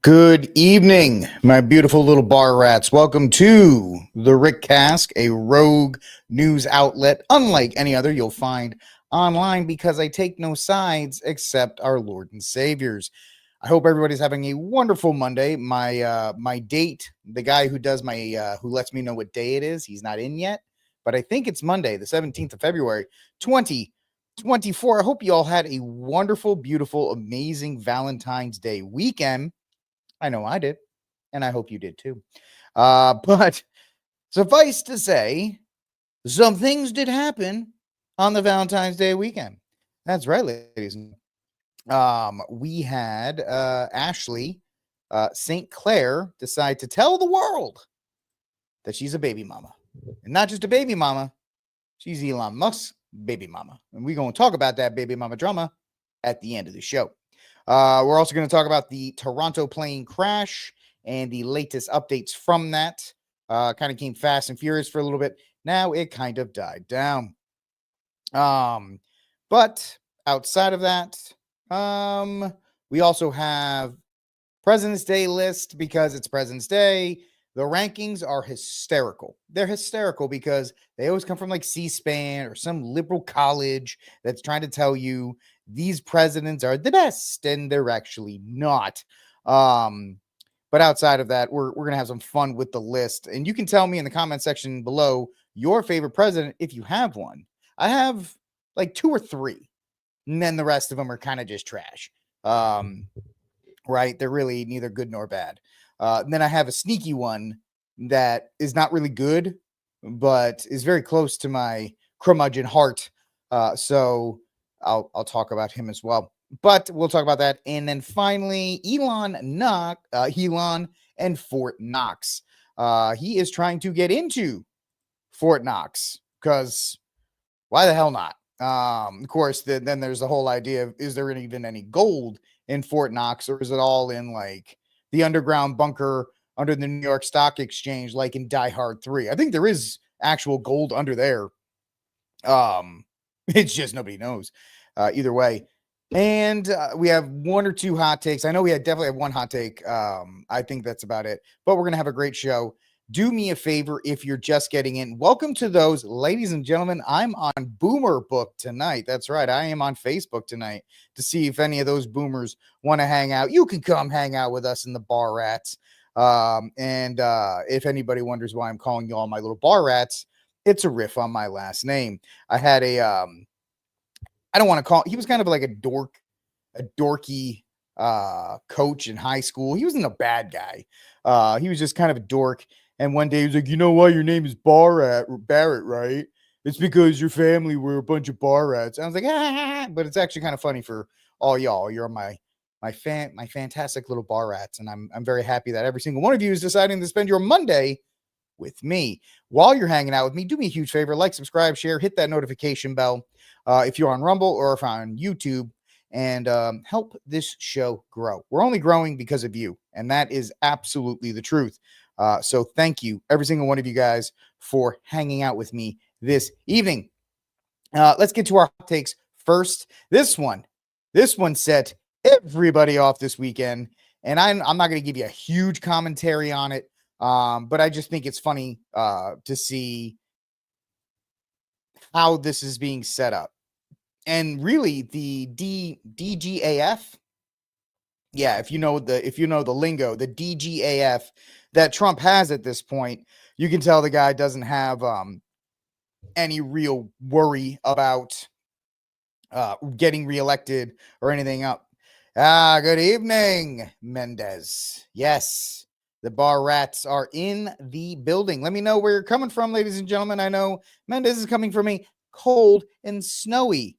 Good evening, my beautiful little bar rats. Welcome to the RickCast, a rogue news outlet unlike any other you'll find online because I take no sides except our Lord and Savior's. I hope everybody's having a wonderful Monday. My date, the guy who does my who lets me know what day it is, he's not in yet, but I think it's Monday, the 17th of February, 2024. I hope you all had a wonderful, beautiful, amazing Valentine's Day weekend. I know I did, and I hope you did too. But suffice to say, some things did happen on the Valentine's Day weekend. That's right, ladies. We had Ashley St. Clair decide to tell the world that she's a baby mama. And not just a baby mama, she's Elon Musk's baby mama. And we're going to talk about that baby mama drama at the end of the show. We're also going to talk about the Toronto plane crash and the latest updates from that. Kind of came fast and furious for a little bit. Now it kind of died down. But outside of that, we also have President's Day list because it's President's Day. The rankings are hysterical. They're hysterical because they always come from like C-SPAN or some liberal college that's trying to tell you these presidents are the best, and they're actually not. But outside of that, we're going to have some fun with the list. And you can tell me in the comment section below your favorite president if you have one. I have like 2 or 3, and then the rest of them are kind of just trash. Right? They're really neither good nor bad. And then I have a sneaky one that is not really good, but is very close to my curmudgeon heart. So I'll talk about him as well. But we'll talk about that. And then finally, Elon and Fort Knox. He is trying to get into Fort Knox because why the hell not? Of course, then there's the whole idea of, is there even any gold in Fort Knox, or is it all in like the underground bunker under the New York Stock Exchange, like in Die Hard 3? I think there is actual gold under there. It's just nobody knows. Either way. And we have 1 or 2 hot takes. I know we definitely have 1 hot take. I think that's about it. But we're going to have a great show. Do me a favor if you're just getting in. Welcome to those, ladies and gentlemen. I'm on Boomer Book tonight. That's right. I am on Facebook tonight to see if any of those boomers want to hang out. You can come hang out with us in the bar rats. And if anybody wonders why I'm calling you all my little bar rats, it's a riff on my last name. I had I don't want to call, he was kind of like a dorky coach in high school. He wasn't a bad guy. He was just kind of a dork. And one day he was like, you know why your name is Barrett, right? It's because your family were a bunch of bar rats. I was like, but it's actually kind of funny for all y'all. You're my fantastic little bar rats. And I'm very happy that every single one of you is deciding to spend your Monday with me. While you're hanging out with me, do me a huge favor, like, subscribe, share, hit that notification bell if you're on Rumble or if on YouTube, and help this show grow. We're only growing because of you, and that is absolutely the truth. So thank you, every single one of you guys, for hanging out with me this evening. Let's get to our hot takes first. This one set everybody off this weekend, and I'm not going to give you a huge commentary on it. But I just think it's funny to see how this is being set up. And really the DGAF, yeah, if you know the lingo, the DGAF that Trump has at this point, you can tell the guy doesn't have any real worry about getting reelected or anything up. Good evening, Mendez. Yes. The bar rats are in the building. Let me know where you're coming from, ladies and gentlemen. I know Mendez is coming from a cold and snowy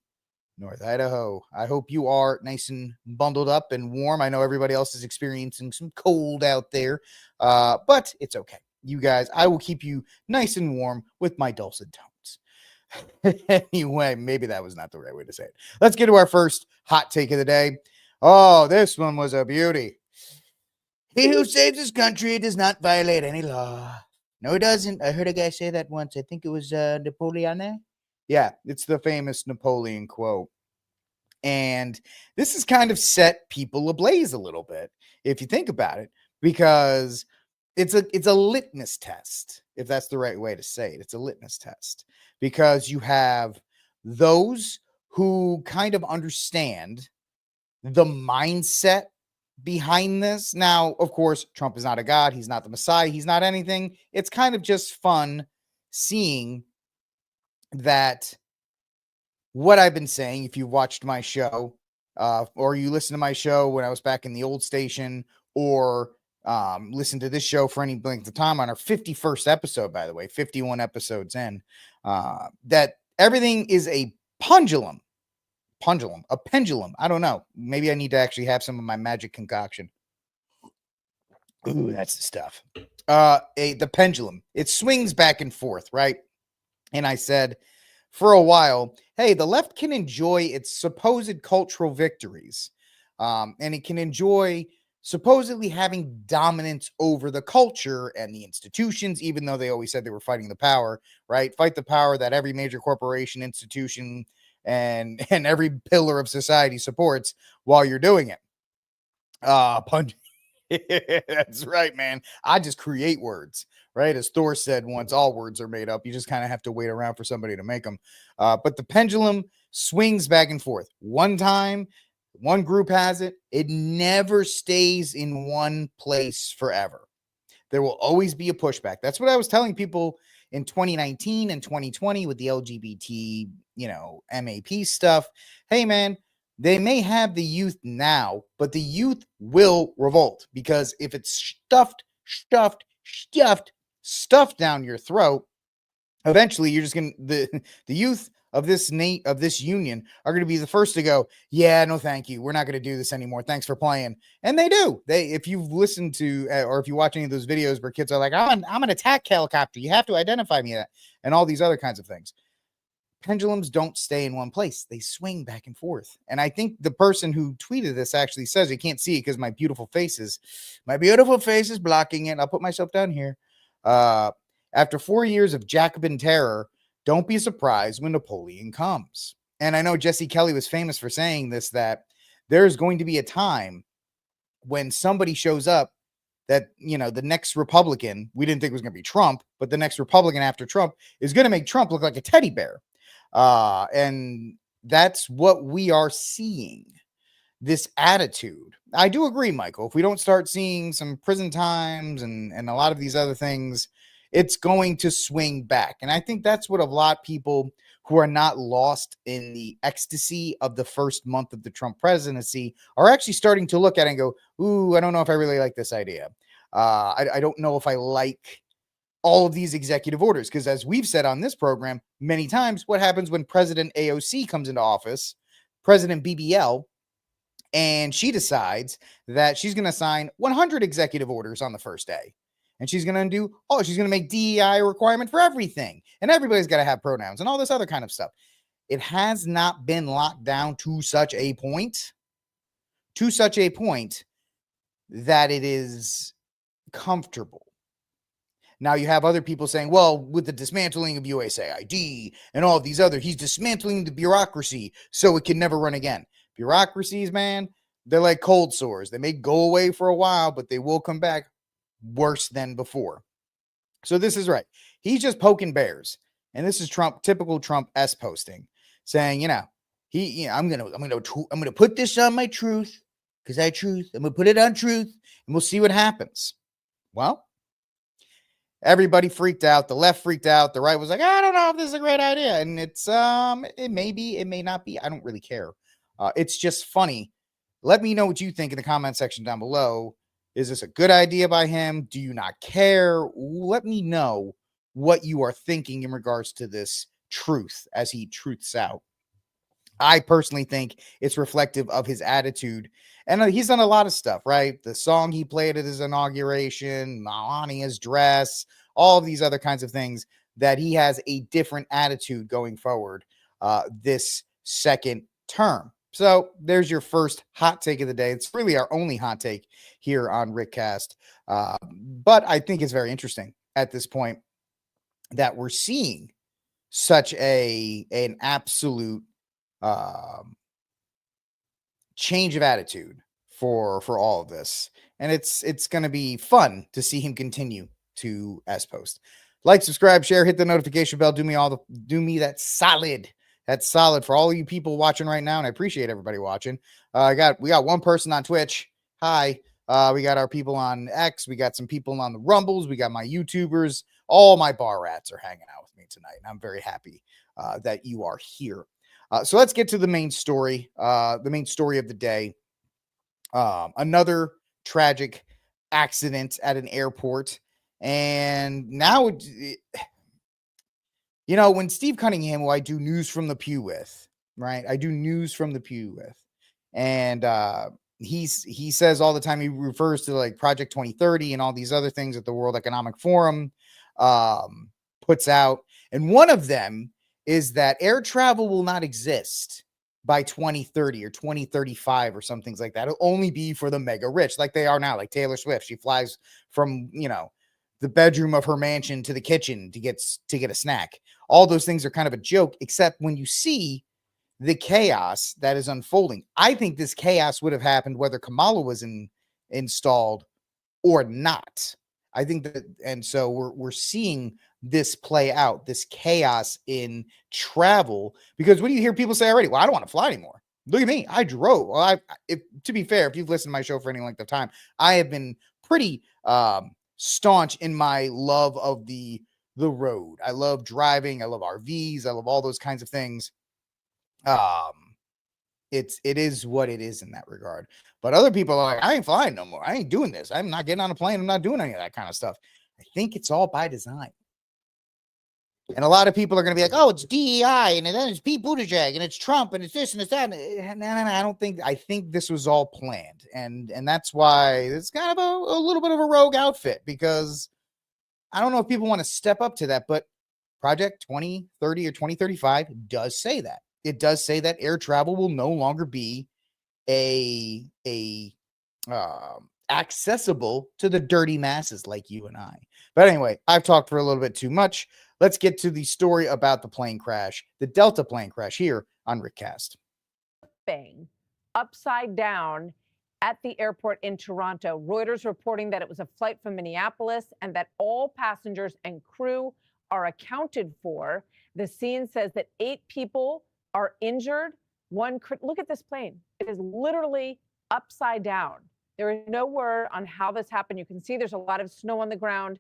North Idaho. I hope you are nice and bundled up and warm. I know everybody else is experiencing some cold out there, but it's okay. You guys, I will keep you nice and warm with my dulcet tones. Anyway, maybe that was not the right way to say it. Let's get to our first hot take of the day. Oh, this one was a beauty. He who saves his country does not violate any law. No, he doesn't. I heard a guy say that once. I think it was Napoleon. Yeah, it's the famous Napoleon quote. And this has kind of set people ablaze a little bit, if you think about it, because it's a litmus test, if that's the right way to say it. It's a litmus test because you have those who kind of understand the mindset behind this. Now, of course, Trump is not a god. He's not the Messiah. He's not anything. It's kind of just fun seeing that what I've been saying, if you watched my show, or you listen to my show when I was back in the old station, or listen to this show for any length of time on our 51st episode, by the way, 51 episodes in, that everything is a pendulum. A pendulum. I don't know. Maybe I need to actually have some of my magic concoction. Ooh, that's the stuff. The pendulum. It swings back and forth, right? And I said for a while, hey, the left can enjoy its supposed cultural victories. And it can enjoy supposedly having dominance over the culture and the institutions, even though they always said they were fighting the power, right? Fight the power that every major corporation, institution, and every pillar of society supports while you're doing it. Punch. That's right, man. I just create words, right? As Thor said once, all words are made up. You just kind of have to wait around for somebody to make them. But the pendulum swings back and forth. One time, one group has it. It never stays in one place forever. There will always be a pushback. That's what I was telling people in 2019 and 2020 with the LGBT, MAP stuff. Hey, man, they may have the youth now, but the youth will revolt, because if it's stuffed down your throat, eventually you're just going to, the youth of this union are going to be the first to go, yeah, no, thank you. We're not going to do this anymore. Thanks for playing. And they do. If you've listened to, or if you watch any of those videos where kids are like, I'm an attack helicopter. You have to identify me, and all these other kinds of things. Pendulums don't stay in one place. They swing back and forth. And I think the person who tweeted this actually says, you can't see it because my beautiful face is blocking it. I'll put myself down here. After 4 years of Jacobin terror, don't be surprised when Napoleon comes. And I know Jesse Kelly was famous for saying this, that there's going to be a time when somebody shows up that, the next Republican, we didn't think it was going to be Trump, but the next Republican after Trump is going to make Trump look like a teddy bear. And that's what we are seeing, this attitude. I do agree, Michael. If we don't start seeing some prison times and a lot of these other things, it's going to swing back. And I think that's what a lot of people who are not lost in the ecstasy of the first month of the Trump presidency are actually starting to look at it and go, ooh, I don't know if I really like this idea. I don't know if I like all of these executive orders, because as we've said on this program many times, what happens when President AOC comes into office, President BBL, and she decides that she's going to sign 100 executive orders on the first day. And she's going to she's going to make DEI a requirement for everything. And everybody's got to have pronouns and all this other kind of stuff. It has not been locked down to such a point that it is comfortable. Now you have other people saying, well, with the dismantling of USAID and all of these other, he's dismantling the bureaucracy so it can never run again. Bureaucracies, man, they're like cold sores. They may go away for a while, but they will come back worse than before. So this is right. He's just poking bears. And this is Trump, typical Trump S posting, saying, I'm gonna put this on my truth, because I'm gonna put it on truth, and we'll see what happens. Well, everybody freaked out. The left freaked out. The right was like, I don't know if this is a great idea. And it's it may be, it may not be. I don't really care. It's just funny. Let me know what you think in the comment section down below. Is this a good idea by him? Do you not care? Let me know what you are thinking in regards to this truth as he truths out. I personally think it's reflective of his attitude. And he's done a lot of stuff, right? The song he played at his inauguration, Melania's dress, all of these other kinds of things, that he has a different attitude going forward this second term. So there's your first hot take of the day. It's really our only hot take here on RickCast. But I think it's very interesting at this point that we're seeing such an absolute change of attitude for all of this. And it's going to be fun to see him continue to post. Like, subscribe, share, hit the notification bell. Do me that solid. That's solid for all you people watching right now, and I appreciate everybody watching. We got one person on Twitch. Hi. We got our people on X. We got some people on the Rumbles. We got my YouTubers. All my bar rats are hanging out with me tonight, and I'm very happy that you are here. So let's get to the main story. The main story of the day. Another tragic accident at an airport. And now, you know, when Steve Cunningham, who I do News from the Pew with, right? I do News from the Pew with. And he says all the time, he refers to like Project 2030 and all these other things that the World Economic Forum puts out. And one of them is that air travel will not exist by 2030 or 2035 or some things like that. It'll only be for the mega rich, like they are now, like Taylor Swift. She flies from, you know, the bedroom of her mansion to the kitchen to get a snack. All those things are kind of a joke, except when you see the chaos that is unfolding. I think this chaos would have happened whether Kamala was installed or not. I think that, and so we're seeing this play out, this chaos in travel, because what do you hear people say already? Well, I don't want to fly anymore. Look at me. I drove. Well, to be fair, if you've listened to my show for any length of time, I have been pretty staunch in my love of the road. I love driving. I love RVs. I love all those kinds of things. It is what it is in that regard. But other people are like, I ain't flying no more. I ain't doing this. I'm not getting on a plane. I'm not doing any of that kind of stuff. I think it's all by design. And a lot of people are going to be like, oh, it's DEI, and then it's Pete Buttigieg, and it's Trump, and it's this, and it's that. No, I think this was all planned. And that's why it's kind of a little bit of a rogue outfit, because I don't know if people want to step up to that, but Project 2030 or 2035 does say that. It does say that air travel will no longer be accessible to the dirty masses like you and I. But anyway, I've talked for a little bit too much. Let's get to the story about the plane crash, the Delta plane crash here on RickCast. Bang, upside down at the airport in Toronto. Reuters reporting that it was a flight from Minneapolis and that all passengers and crew are accounted for. The scene says that 8 people are injured. Look at this plane. It is literally upside down. There is no word on how this happened. You can see there's a lot of snow on the ground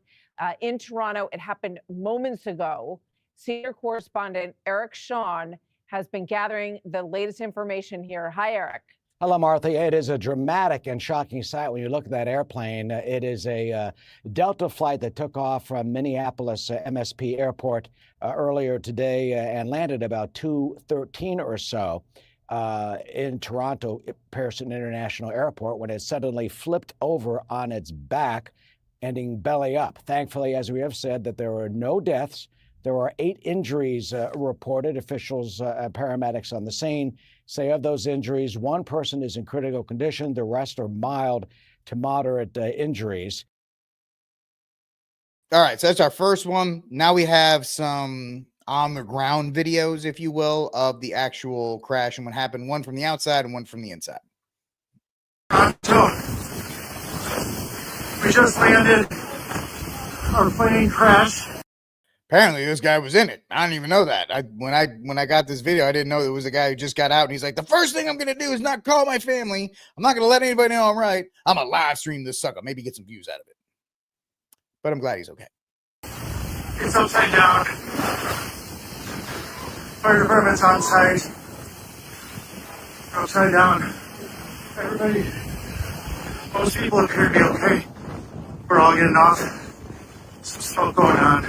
in Toronto. It happened moments ago. Senior correspondent Eric Shawn has been gathering the latest information here. Hi, Eric. Hello, Martha. It is a dramatic and shocking sight when you look at that airplane. It is a Delta flight that took off from Minneapolis MSP Airport earlier today and landed about 2:13 or so in Toronto Pearson International Airport when it suddenly flipped over on its back, ending belly up. Thankfully, as we have said, that there were no deaths. There were 8 injuries reported. Officials, paramedics on the scene say of those injuries, 1 person is in critical condition. The rest are mild to moderate injuries. All right, so that's our first one. Now we have some on the ground videos, if you will, of the actual crash and what happened. One from the outside and one from the inside. We just landed. Our plane crashed. Apparently, this guy was in it. I didn't even know that. When I got this video, I didn't know it was a guy who just got out, and he's like, the first thing I'm going to do is not call my family. I'm not going to let anybody know I'm right. I'm going to live stream this sucker. Maybe get some views out of it. But I'm glad he's okay. It's upside down. Fire department's on site. Upside down. Everybody, most people appear to be okay. We're all getting off. Some smoke going on.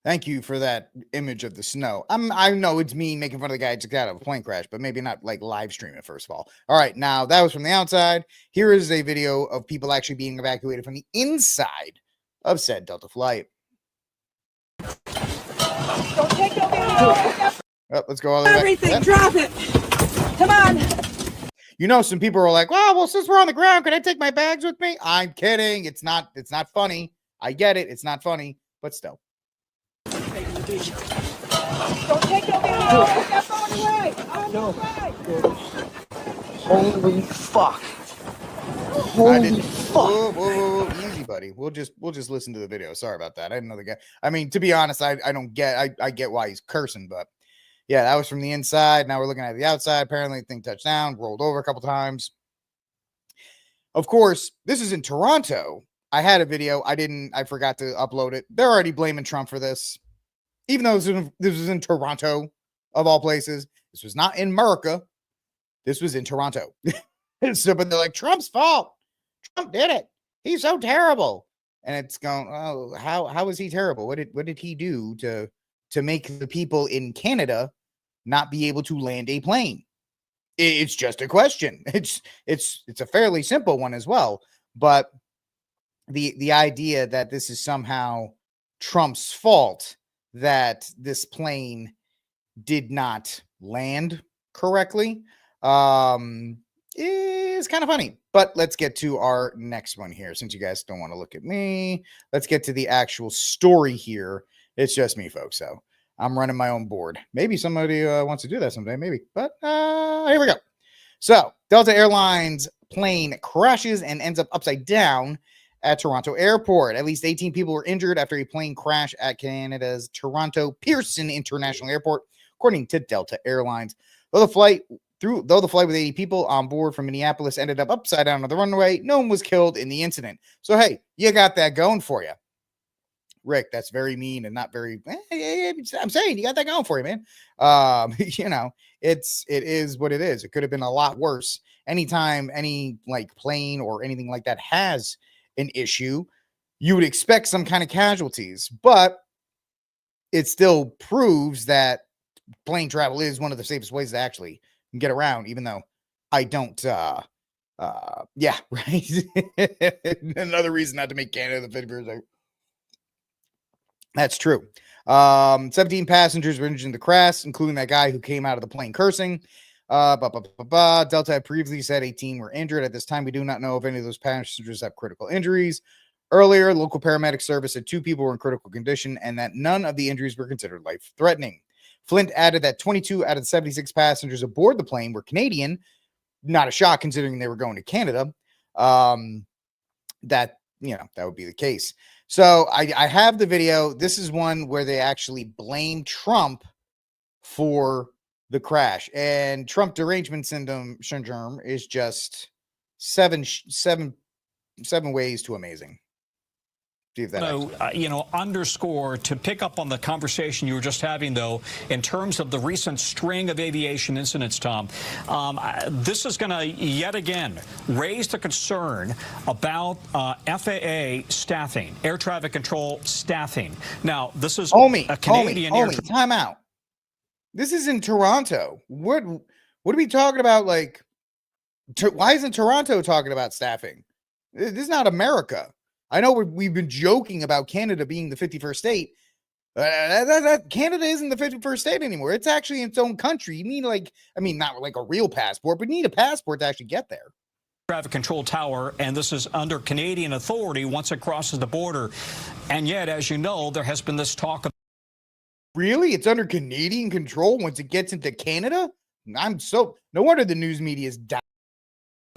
Thank you for that image of the snow. I know it's me making fun of the guy who just got out of a plane crash, but maybe not like live stream it first of all. All right, now that was from the outside. Here is a video of people actually being evacuated from the inside of said Delta flight. Don't take no video. Oh, let's go all the way back. Everything, drop it. Come on. You know, some people are like, well, since we're on the ground, can I take my bags with me? I'm kidding. It's not funny. I get it. It's not funny, but still. Don't take no video. Step on the way. No. Holy fuck. Holy fuck. Whoa, easy, buddy. We'll just listen to the video. Sorry about that. I didn't know the guy. I mean, to be honest, I don't get. I get why he's cursing, but yeah, that was from the inside. Now we're looking at the outside. Apparently, the thing touched down, rolled over a couple times. Of course, this is in Toronto. I had a video. I forgot to upload it. They're already blaming Trump for this, even though this was in Toronto, of all places. This was not in America. This was in Toronto. So, but they're like, Trump's fault. Trump did it. He's so terrible. And it's going, oh, how is he terrible? What did he do to make the people in Canada not be able to land a plane? It's just a question. It's a fairly simple one as well. But the idea that this is somehow Trump's fault that this plane did not land correctly is kind of funny. But let's get to our next one here. Since you guys don't want to look at me, let's get to the actual story here. It's just me, folks. So I'm running my own board. Maybe somebody wants to do that someday, maybe. But here we go. So Delta Airlines plane crashes and ends up upside down at Toronto Airport. At least 18 people were injured after a plane crash at Canada's Toronto Pearson International Airport, according to Delta Airlines. Though the flight with 80 people on board from Minneapolis ended up upside down on the runway, no one was killed in the incident. So, hey, you got that going for you. Rick, that's very mean and not very, I'm saying you got that going for you, man. It is what it is. It could have been a lot worse. Anytime any like plane or anything like that has an issue, you would expect some kind of casualties, but it still proves that plane travel is one of the safest ways to actually get around, even though I don't, yeah, right. Another reason not to make Canada the 51st. That's true. 17 passengers were injured in the crash, including that guy who came out of the plane cursing. Delta had previously said 18 were injured. At this time, we do not know if any of those passengers have critical injuries. Earlier, local paramedic service said 2 people were in critical condition and that none of the injuries were considered life-threatening. Flint added that 22 out of the 76 passengers aboard the plane were Canadian. Not a shock considering they were going to Canada. That would be the case. So I have the video. This is one where they actually blame Trump for the crash, and Trump derangement syndrome is just seven ways to amazing. See if that underscore to pick up on the conversation you were just having, though, in terms of the recent string of aviation incidents, Tom. This is going to yet again raise the concern about FAA staffing, air traffic control staffing. Now, this is a Canadian time out. This is in Toronto. What are we talking about? Like, why isn't Toronto talking about staffing? This is not America. I know we've been joking about Canada being the 51st state. Canada isn't the 51st state anymore. It's actually its own country. You need not like a real passport, but you need a passport to actually get there. Traffic control tower, and this is under Canadian authority once it crosses the border. And yet, as you know, there has been this talk of really? It's under Canadian control once it gets into Canada? No wonder the news media is down.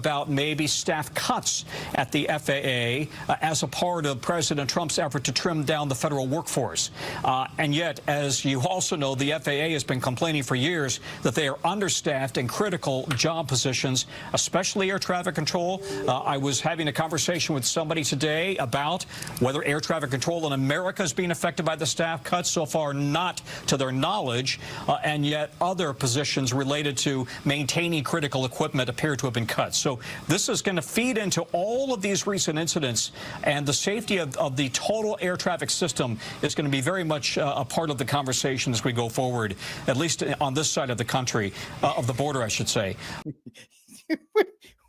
About maybe staff cuts at the FAA as a part of President Trump's effort to trim down the federal workforce. And yet, as you also know, the FAA has been complaining for years that they are understaffed in critical job positions, especially air traffic control. I was having a conversation with somebody today about whether air traffic control in America is being affected by the staff cuts. So far, not to their knowledge, and yet other positions related to maintaining critical equipment appear to have been cut. So this is going to feed into all of these recent incidents, and the safety of the total air traffic system is going to be very much a part of the conversation as we go forward, at least on this side of the country, of the border, I should say.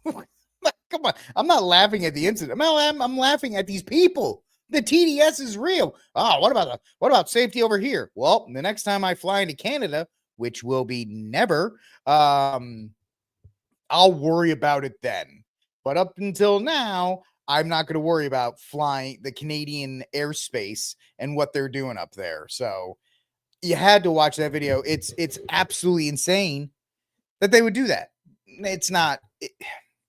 Come on. I'm not laughing at the incident. I'm laughing at these people. The TDS is real. Oh, what about safety over here? Well, the next time I fly into Canada, which will be never, I'll worry about it then. But up until now, I'm not going to worry about flying the Canadian airspace and what they're doing up there. So you had to watch that video. It's absolutely insane that they would do that. It's not,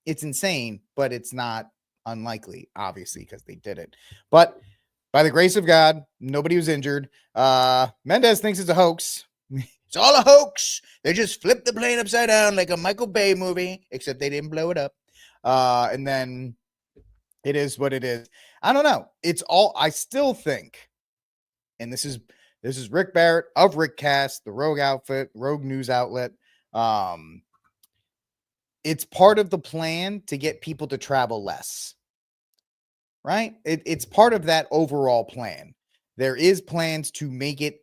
it's insane, but it's not unlikely, obviously, because they did it. But by the grace of God, nobody was injured. Mendez thinks it's a hoax. It's all a hoax. They just flipped the plane upside down like a Michael Bay movie, except they didn't blow it up. And then it is what it is. I don't know. It's all, I still think, and this is Rick Barrett of RickCast, the Rogue News outlet. It's part of the plan to get people to travel less, right? It's part of that overall plan. There is plans to make it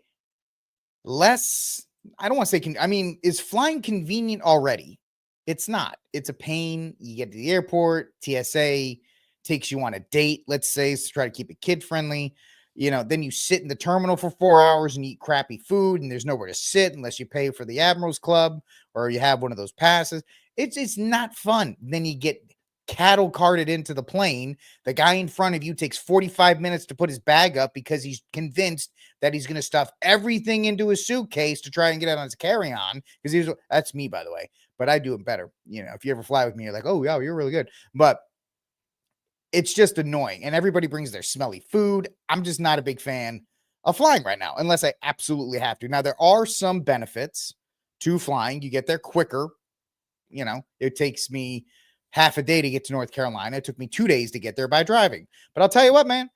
less. I don't want to say, is flying convenient already? It's not. It's a pain. You get to the airport, TSA takes you on a date, let's say, to try to keep it kid friendly. Then you sit in the terminal for 4 hours and eat crappy food, and there's nowhere to sit unless you pay for the Admirals Club or you have one of those passes. It's not fun. Then you get cattle carted into the plane. The guy in front of you takes 45 minutes to put his bag up because he's convinced that he's going to stuff everything into his suitcase to try and get it on his carry-on. Because that's me, by the way, but I do it better. If you ever fly with me, you're like, oh yeah, you're really good. But it's just annoying. And everybody brings their smelly food. I'm just not a big fan of flying right now, unless I absolutely have to. Now, there are some benefits to flying. You get there quicker. It takes me half a day to get to North Carolina. It took me 2 days to get there by driving. But I'll tell you what, man,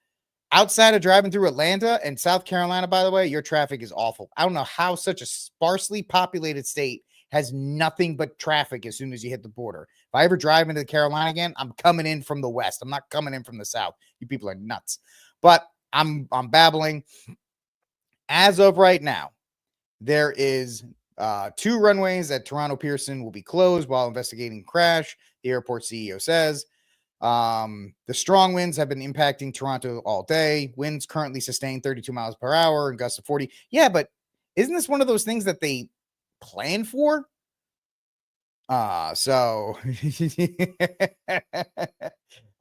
outside of driving through Atlanta and South Carolina, by the way, your traffic is awful. I don't know how such a sparsely populated state has nothing but traffic as soon as you hit the border. If I ever drive into the Carolina again, I'm coming in from the west. I'm not coming in from the south. You people are nuts. But I'm babbling. As of right now, there is 2 runways at Toronto Pearson will be closed while investigating crash, the airport CEO says. The strong winds have been impacting Toronto all day. Winds currently sustained 32 miles per hour and gusts of 40. Yeah, but isn't this one of those things that they plan for? So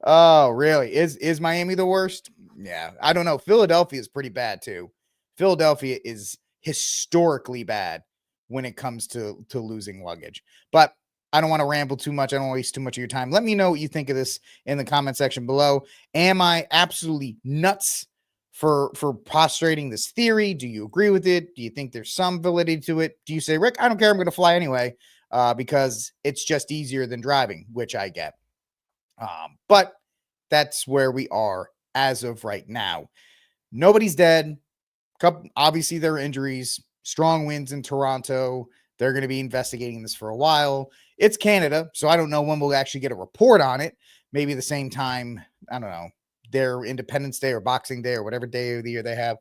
oh, really? Is Miami the worst? Yeah, I don't know. Philadelphia is pretty bad too. Philadelphia is historically bad when it comes to losing luggage. But I don't want to ramble too much. I don't waste too much of your time. Let me know what you think of this in the comment section below. Am I absolutely nuts for prostrating this theory? Do you agree with it? Do you think there's some validity to it? Do you say, Rick, I don't care, I'm going to fly anyway, because it's just easier than driving, which I get. But that's where we are as of right now. Nobody's dead. Obviously, there are injuries. Strong winds in Toronto. They're going to be investigating this for a while. It's Canada, so I don't know when we'll actually get a report on it. Maybe the same time, I don't know, their Independence Day or Boxing Day or whatever day of the year they have.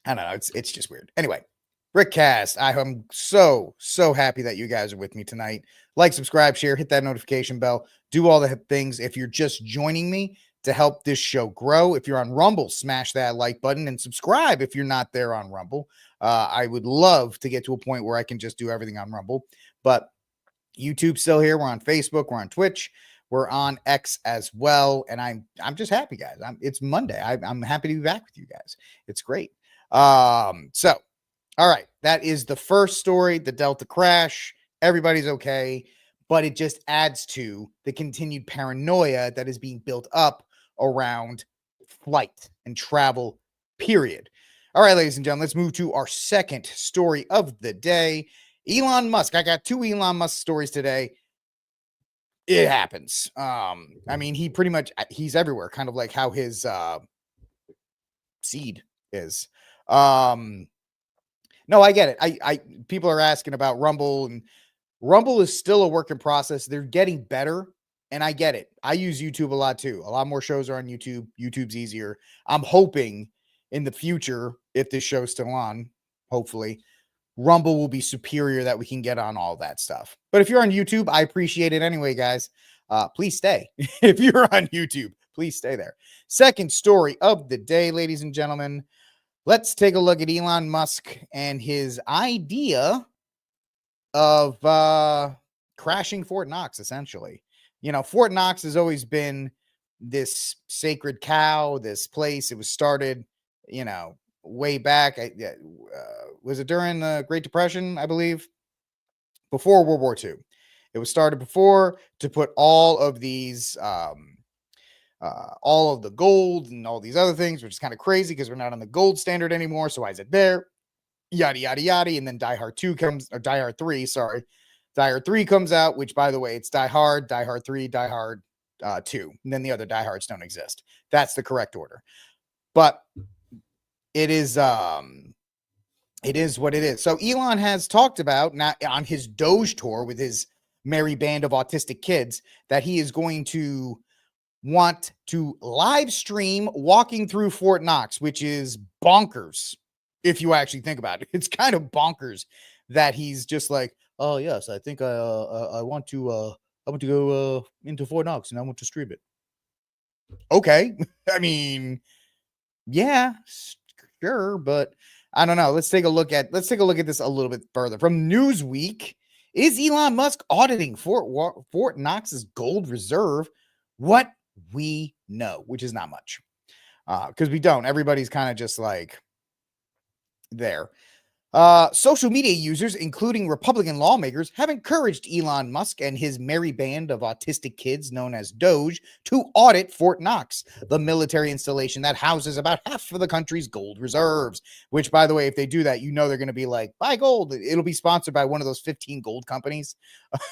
I don't know. It's just weird. Anyway, RickCast, I am so happy that you guys are with me tonight. Like, subscribe, share, hit that notification bell, do all the things. If you're just joining me, to help this show grow, if you're on Rumble, smash that like button and subscribe if you're not there on Rumble. I would love to get to a point where I can just do everything on Rumble, but YouTube's still here. We're on Facebook, we're on Twitch, we're on X as well, and I'm just happy, guys. It's Monday. I'm happy to be back with you guys. It's great. So all right, that is the first story, the Delta crash. Everybody's okay, but it just adds to the continued paranoia that is being built up around flight and travel, period. All right, ladies and gentlemen, let's move to our second story of the day. Elon Musk. I got 2 Elon Musk stories today. It happens. He pretty much, he's everywhere, kind of like how his seed is. No, I get it. People are asking about Rumble, and Rumble is still a work in process. They're getting better, and I get it. I use YouTube a lot too. A lot more shows are on YouTube. YouTube's easier. I'm hoping in the future, if this show's still on, hopefully, Rumble will be superior, that we can get on all that stuff. But if you're on YouTube, I appreciate it anyway, guys. Please stay. If you're on YouTube, please stay there. Second story of the day, ladies and gentlemen. Let's take a look at Elon Musk and his idea of crashing Fort Knox, essentially. Fort Knox has always been this sacred cow, this place. It was started, way back. Was it during the Great Depression, I believe? before World War II. It was started before to put all of these, all of the gold and all these other things, which is kind of crazy because we're not on the gold standard anymore. So why is it there? Yada, yada, yada. And then Die Hard 2 comes, or Die Hard 3, sorry. Die Hard 3 comes out, which, by the way, it's Die Hard 3, Die Hard 2. And then the other Die Hards don't exist. That's the correct order. But it is what it is. So Elon has talked about, not on his Doge tour with his merry band of autistic kids, that he is going to want to live stream walking through Fort Knox, which is bonkers if you actually think about it. It's kind of bonkers that he's just like, oh yes, I think I want to go into Fort Knox and I want to stream it. Okay. I mean, yeah, sure, but I don't know. Let's take a look at this a little bit further. From Newsweek, is Elon Musk auditing Fort Knox's gold reserve? What we know, which is not much, because we don't. Everybody's kind of just like there. Social media users, including Republican lawmakers, have encouraged Elon Musk and his merry band of autistic kids known as Doge to audit Fort Knox, the military installation that houses about half of the country's gold reserves. Which, by the way, if they do that, you know they're going to be like, buy gold. It'll be sponsored by one of those 15 gold companies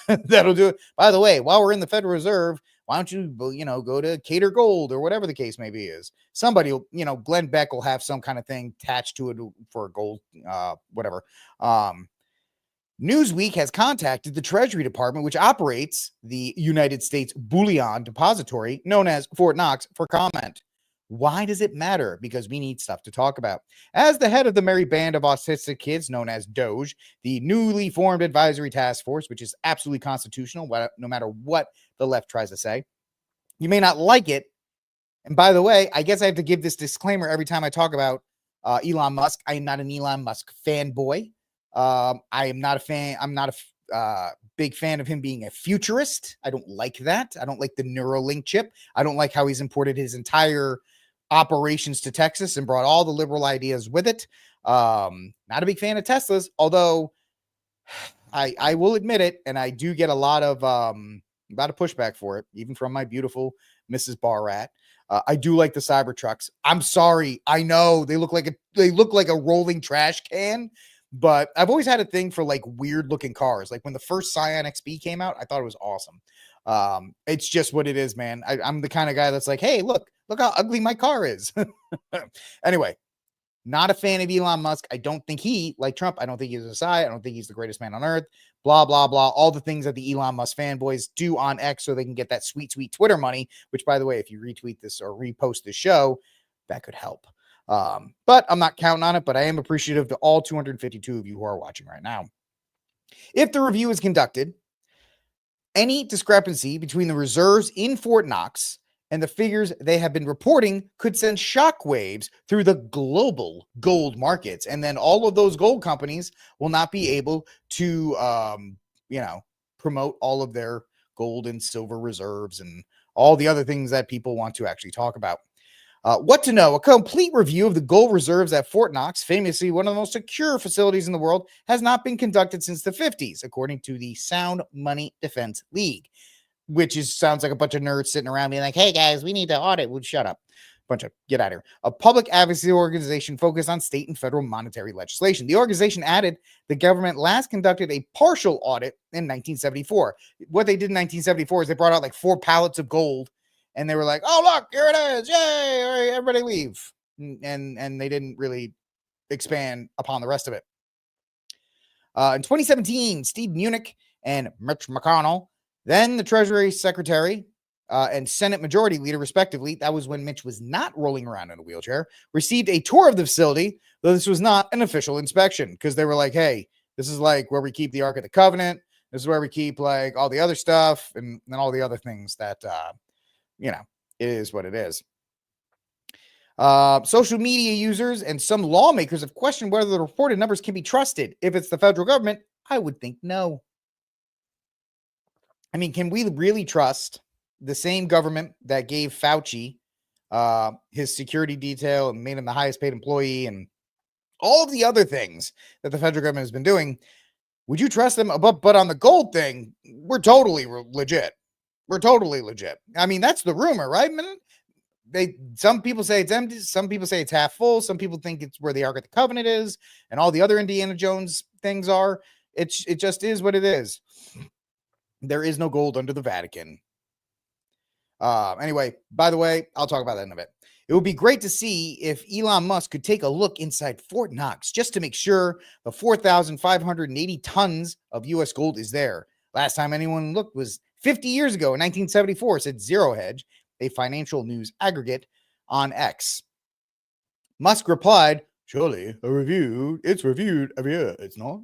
that'll do it. By the way, while we're in the Federal Reserve, why don't you, go to Cater Gold or whatever the case may be is. Somebody will, Glenn Beck will have some kind of thing attached to it for gold, whatever. Newsweek has contacted the Treasury Department, which operates the United States Bullion Depository, known as Fort Knox, for comment. Why does it matter? Because we need stuff to talk about. As the head of the merry band of autistic kids known as Doge, the newly formed advisory task force, which is absolutely constitutional, no matter what the left tries to say. You may not like it. And by the way, I guess I have to give this disclaimer every time I talk about Elon Musk. I am not an Elon Musk fanboy. I am not a fan. I'm not a big fan of him being a futurist. I don't like that. I don't like the Neuralink chip. I don't like how he's imported his entire operations to Texas and brought all the liberal ideas with it. Not a big fan of Teslas, although I will admit it, and I do get a lot of pushback for it, even from my beautiful Mrs. Barrat. I do like the Cybertrucks. I'm sorry, I know they look like a rolling trash can, but I've always had a thing for like weird looking cars. Like when the first Scion XB came out, I thought it was awesome. It's just what it is, man. I'm the kind of guy that's like, hey, look how ugly my car is. Anyway, not a fan of Elon Musk. I don't think like Trump, I don't think he's a Messiah. I don't think he's the greatest man on earth. Blah, blah, blah. All the things that the Elon Musk fanboys do on X so they can get that sweet, sweet Twitter money, which, by the way, if you retweet this or repost this show, that could help. But I'm not counting on it, but I am appreciative to all 252 of you who are watching right now. If the review is conducted, any discrepancy between the reserves in Fort Knox and the figures they have been reporting could send shockwaves through the global gold markets. And then all of those gold companies will not be able to, promote all of their gold and silver reserves and all the other things that people want to actually talk about. What to know? A complete review of the gold reserves at Fort Knox, famously one of the most secure facilities in the world, has not been conducted since the 50s, according to the Sound Money Defense League, which sounds like a bunch of nerds sitting around being like, hey, guys, we need to audit. Well, shut up. Get out of here. A public advocacy organization focused on state and federal monetary legislation. The organization added the government last conducted a partial audit in 1974. What they did in 1974 is they brought out like 4 pallets of gold. And they were like, oh, look, here it is. Yay. All right, everybody leave. And they didn't really expand upon the rest of it. In 2017, Steve Munich and Mitch McConnell, then the Treasury Secretary and Senate Majority Leader, respectively, that was when Mitch was not rolling around in a wheelchair, received a tour of the facility, though this was not an official inspection, because they were like, hey, this is like where we keep the Ark of the Covenant. This is where we keep like all the other stuff and all the other things that, it is what it is. Social media users and some lawmakers have questioned whether the reported numbers can be trusted. If it's the federal government, I would think no. I mean, can we really trust the same government that gave Fauci his security detail and made him the highest paid employee and all of the other things that the federal government has been doing? Would you trust them? But on the gold thing, we're totally legit. We're totally legit. I mean, that's the rumor, right, man? Some people say it's empty. Some people say it's half full. Some people think it's where the Ark of the Covenant is and all the other Indiana Jones things are. It just is what it is. There is no gold under the Vatican. Anyway, by the way, I'll talk about that in a bit. It would be great to see if Elon Musk could take a look inside Fort Knox just to make sure the 4,580 tons of U.S. gold is there. Last time anyone looked was 50 years ago in 1974, said Zero Hedge, a financial news aggregate on X. Musk replied, surely it's reviewed every year. It's not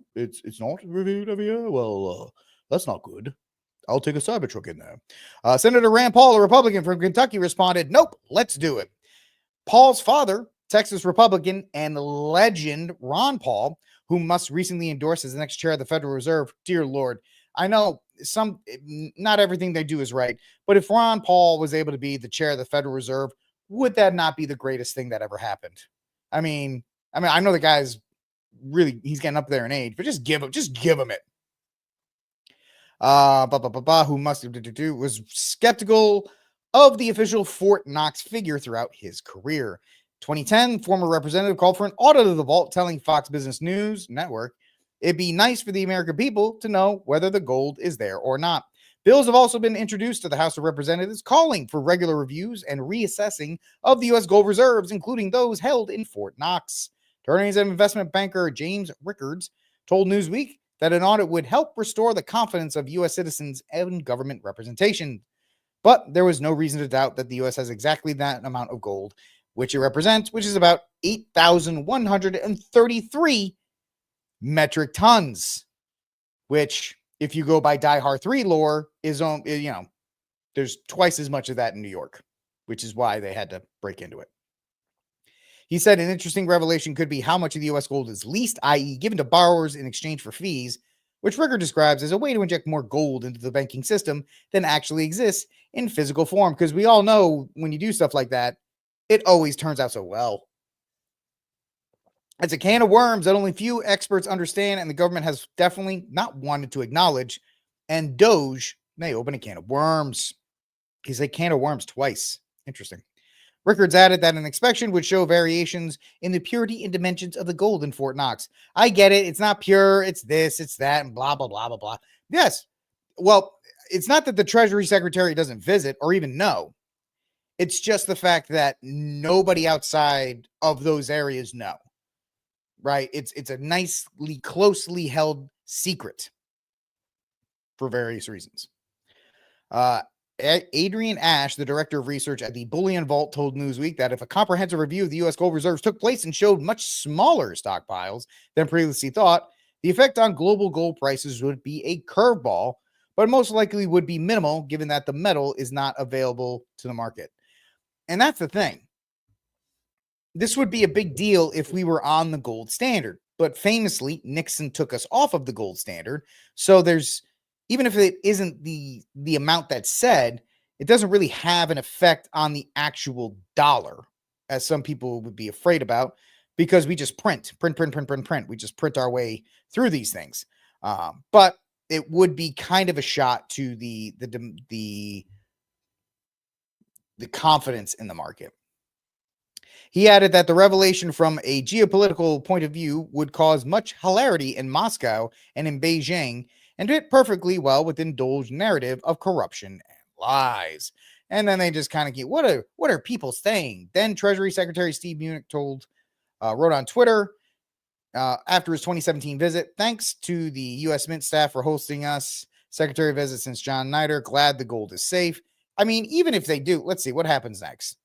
reviewed every year. Well, that's not good. I'll take a Cybertruck in there. Senator Rand Paul, a Republican from Kentucky, responded, nope, let's do it. Paul's father, Texas Republican and legend Ron Paul, whom Musk recently endorsed as the next chair of the Federal Reserve. Dear Lord, I know not everything they do is right, but if Ron Paul was able to be the chair of the Federal Reserve, would that not be the greatest thing that ever happened? I mean, I know the guy's really, he's getting up there in age, but just give him it. Who Musk was skeptical of the official Fort Knox figure throughout his career. 2010, former representative called for an audit of the vault, telling Fox Business News Network, it'd be nice for the American people to know whether the gold is there or not. Bills have also been introduced to the House of Representatives calling for regular reviews and reassessing of the U.S. gold reserves, including those held in Fort Knox. Attorneys and investment banker James Rickards told Newsweek that an audit would help restore the confidence of U.S. citizens and government representation. But there was no reason to doubt that the U.S. has exactly that amount of gold, which it represents, which is about 8,133 metric tons, which, if you go by Die Hard 3 lore, is, there's twice as much of that in New York, which is why they had to break into it. He said an interesting revelation could be how much of the U.S. gold is leased, i.e. given to borrowers in exchange for fees, which Ricker describes as a way to inject more gold into the banking system than actually exists in physical form. Because we all know when you do stuff like that, it always turns out so well. It's a can of worms that only few experts understand, and the government has definitely not wanted to acknowledge. And Doge may open a can of worms. He said can of worms twice. Interesting. Rickards added that an inspection would show variations in the purity and dimensions of the gold in Fort Knox. I get it. It's not pure. It's this, it's that, and blah, blah, blah, blah, blah. Yes. Well, it's not that the Treasury Secretary doesn't visit or even know. It's just the fact that nobody outside of those areas know. Right? It's a nicely, closely held secret for various reasons. Adrian Ash, the director of research at the Bullion Vault, told Newsweek that if a comprehensive review of the U.S. gold reserves took place and showed much smaller stockpiles than previously thought, the effect on global gold prices would be a curveball, but most likely would be minimal given that the metal is not available to the market. And that's the thing. This would be a big deal if we were on the gold standard, but famously, Nixon took us off of the gold standard. So even if it isn't the amount that's said, it doesn't really have an effect on the actual dollar, as some people would be afraid about, because we just print. We just print our way through these things. But it would be kind of a shot to the confidence in the market. He added that the revelation from a geopolitical point of view would cause much hilarity in Moscow and in Beijing, and fit perfectly well within Doge's narrative of corruption and lies. And then they just kind of get, what are people saying? Then Treasury Secretary Steve Mnuchin wrote on Twitter after his 2017 visit, thanks to the U.S. Mint staff for hosting us. Secretary visit since John Nider. Glad the gold is safe. I mean, even if they do, let's see what happens next.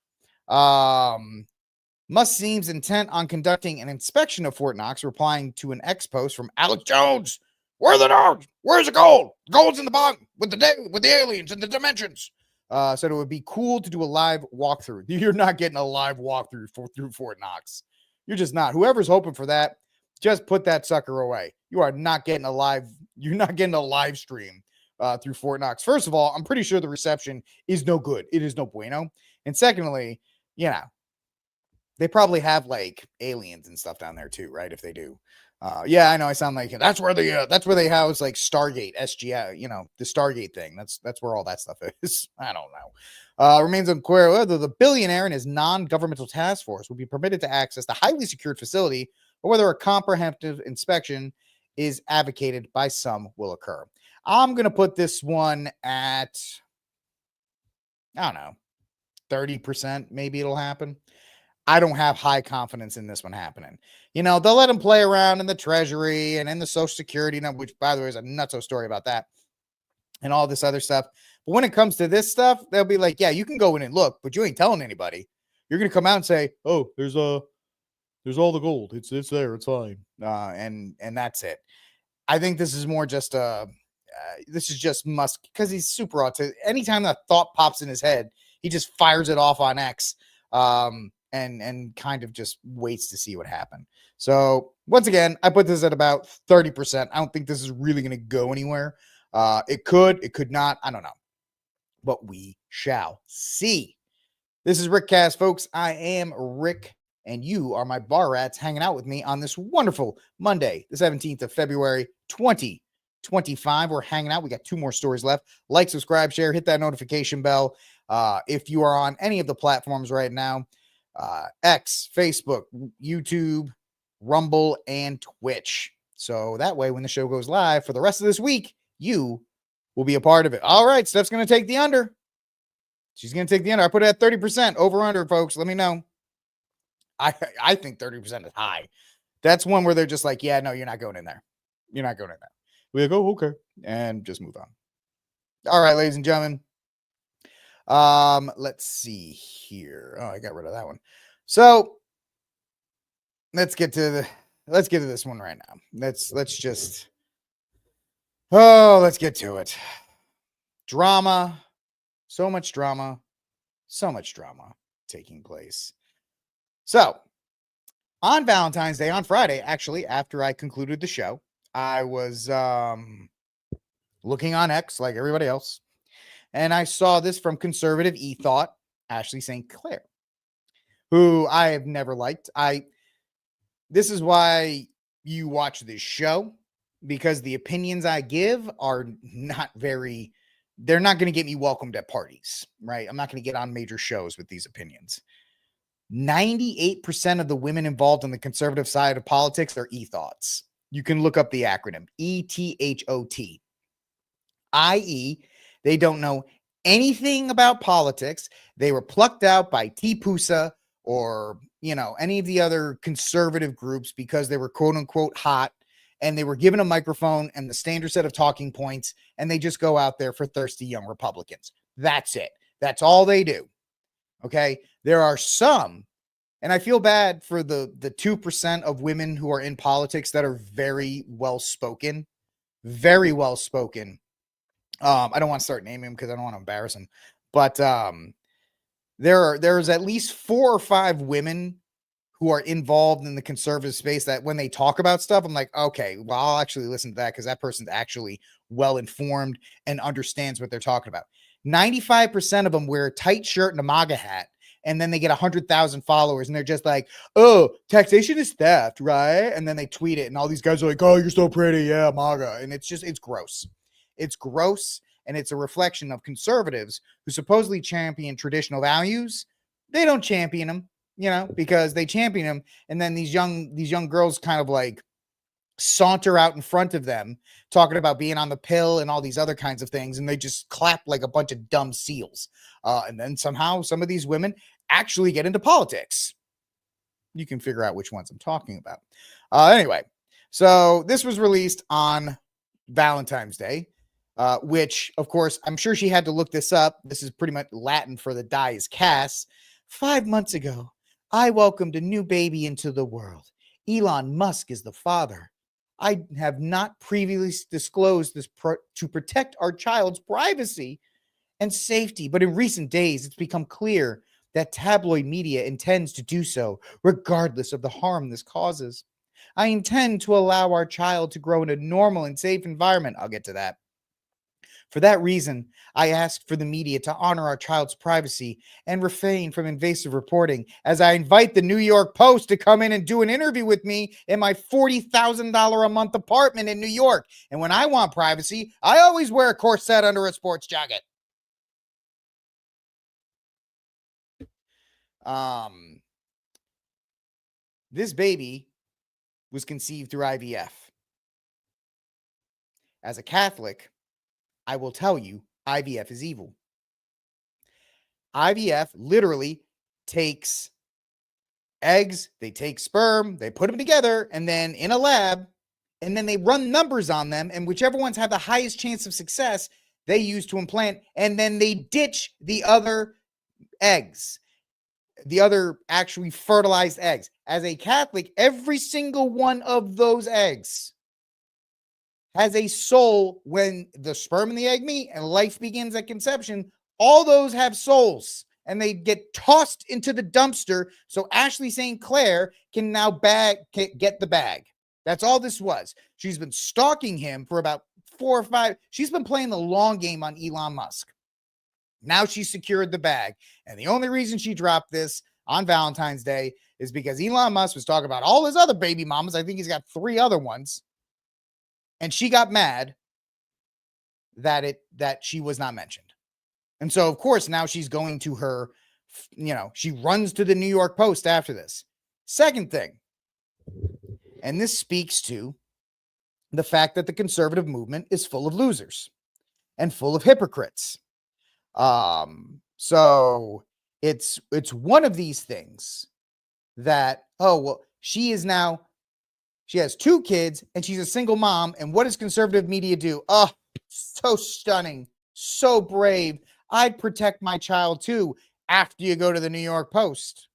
Musk seems intent on conducting an inspection of Fort Knox, replying to an X post from Alex Jones. Where are the dogs? Where's the gold? The gold's in the bottom with the aliens and the dimensions. Said it would be cool to do a live walkthrough. You're not getting a live walkthrough through Fort Knox. You're just not. Whoever's hoping for that, just put that sucker away. You are not getting a live. You're not getting a live stream through Fort Knox. First of all, I'm pretty sure the reception is no good. It is no bueno. And secondly, they probably have like aliens and stuff down there too, right? If they do. Yeah, I know I sound like that's where they house like Stargate, SG, the Stargate thing. That's where all that stuff is. I don't know. Remains unclear whether the billionaire and his non-governmental task force will be permitted to access the highly secured facility, or whether a comprehensive inspection is advocated by some will occur. I'm gonna put this one at, I don't know, 30%. Maybe it'll happen. I don't have high confidence in this one happening. They'll let them play around in the Treasury and in the Social Security, which, by the way, is a nutso story about that and all this other stuff. But when it comes to this stuff, they'll be like, yeah, you can go in and look, but you ain't telling anybody. You're going to come out and say, oh, there's all the gold. It's there. It's fine. And that's it. I think this is more just this is just Musk because he's super autistic. Anytime that thought pops in his head, he just fires it off on X. And kind of just waits to see what happened. So once again, I put this at about 30%. I don't think this is really going to go anywhere. It could not. I don't know, but we shall see. This is RickCast, folks. I am Rick, and you are my bar rats hanging out with me on this wonderful Monday, the 17th of February, 2025. We're hanging out. We got 2 more stories left. Like, subscribe, share, hit that notification bell. If you are on any of the platforms right now, X, Facebook, YouTube, Rumble, and Twitch. So that way, when the show goes live for the rest of this week, you will be a part of it. All right, Steph's going to take the under. She's going to take the under. I put it at 30%. Over under, folks. Let me know. I think 30% is high. That's one where they're just like, yeah, no, you're not going in there. You're not going in there. We're like, oh, okay. And just move on. All right, ladies and gentlemen. Let's see here. Oh, I got rid of that one. So let's get to this one right now. Let's get to it. Drama. So much drama taking place. So on Valentine's Day, on Friday, actually, after I concluded the show, I was looking on X like everybody else. And I saw this from conservative e-thought, Ashley St. Clair, who I have never liked. This is why you watch this show, because the opinions I give are they're not going to get me welcomed at parties, right? I'm not going to get on major shows with these opinions. 98% of the women involved on the conservative side of politics are e-thoughts. You can look up the acronym, ETHOT, i.e., they don't know anything about politics. They were plucked out by T-Pusa or, any of the other conservative groups because they were quote unquote hot, and they were given a microphone and the standard set of talking points, and they just go out there for thirsty young Republicans. That's it. That's all they do. Okay. There are some, and I feel bad for the 2% of women who are in politics that are very well spoken. I don't want to start naming them because I don't want to embarrass them, but there's at least 4 or 5 women who are involved in the conservative space that when they talk about stuff, I'm like, okay, well, I'll actually listen to that because that person's actually well informed and understands what they're talking about. 95% of them wear a tight shirt and a MAGA hat, and then they get 100,000 followers, and they're just like, oh, taxation is theft, right? And then they tweet it, and all these guys are like, oh, you're so pretty, yeah, MAGA. And it's gross. It's gross, and it's a reflection of conservatives who supposedly champion traditional values. They don't champion them, because they champion them, and then these young girls kind of like saunter out in front of them talking about being on the pill and all these other kinds of things, and they just clap like a bunch of dumb seals. And then somehow some of these women actually get into politics. You can figure out which ones I'm talking about. Anyway, so this was released on Valentine's Day. Which, of course, I'm sure she had to look this up. This is pretty much Latin for the dies cas. 5 months ago, I welcomed a new baby into the world. Elon Musk is the father. I have not previously disclosed this to protect our child's privacy and safety, but in recent days, it's become clear that tabloid media intends to do so, regardless of the harm this causes. I intend to allow our child to grow in a normal and safe environment. I'll get to that. For that reason, I ask for the media to honor our child's privacy and refrain from invasive reporting as I invite the New York Post to come in and do an interview with me in my $40,000 a month apartment in New York. And when I want privacy, I always wear a corset under a sports jacket. This baby was conceived through IVF. As a Catholic, I will tell you, IVF is evil. IVF literally takes eggs, they take sperm, they put them together, and then in a lab, and then they run numbers on them, and whichever ones have the highest chance of success, they use to implant, and then they ditch the other eggs, the other actually fertilized eggs. As a Catholic, every single one of those eggs has a soul when the sperm and the egg meet and life begins at conception. All those have souls and they get tossed into the dumpster so Ashley St. Clair can now get the bag. That's all this was. She's been stalking him for about 4 or 5. She's been playing the long game on Elon Musk. Now she's secured the bag. And the only reason she dropped this on Valentine's Day is because Elon Musk was talking about all his other baby mamas. I think he's got 3 other ones. And she got mad that she was not mentioned. And so, of course, now she's going to her, she runs to the New York Post after this. Second thing, and this speaks to the fact that the conservative movement is full of losers and full of hypocrites. So it's one of these things that, she has 2 kids and she's a single mom. And what does conservative media do? Oh, so stunning, so brave. I'd protect my child too after you go to the New York Post.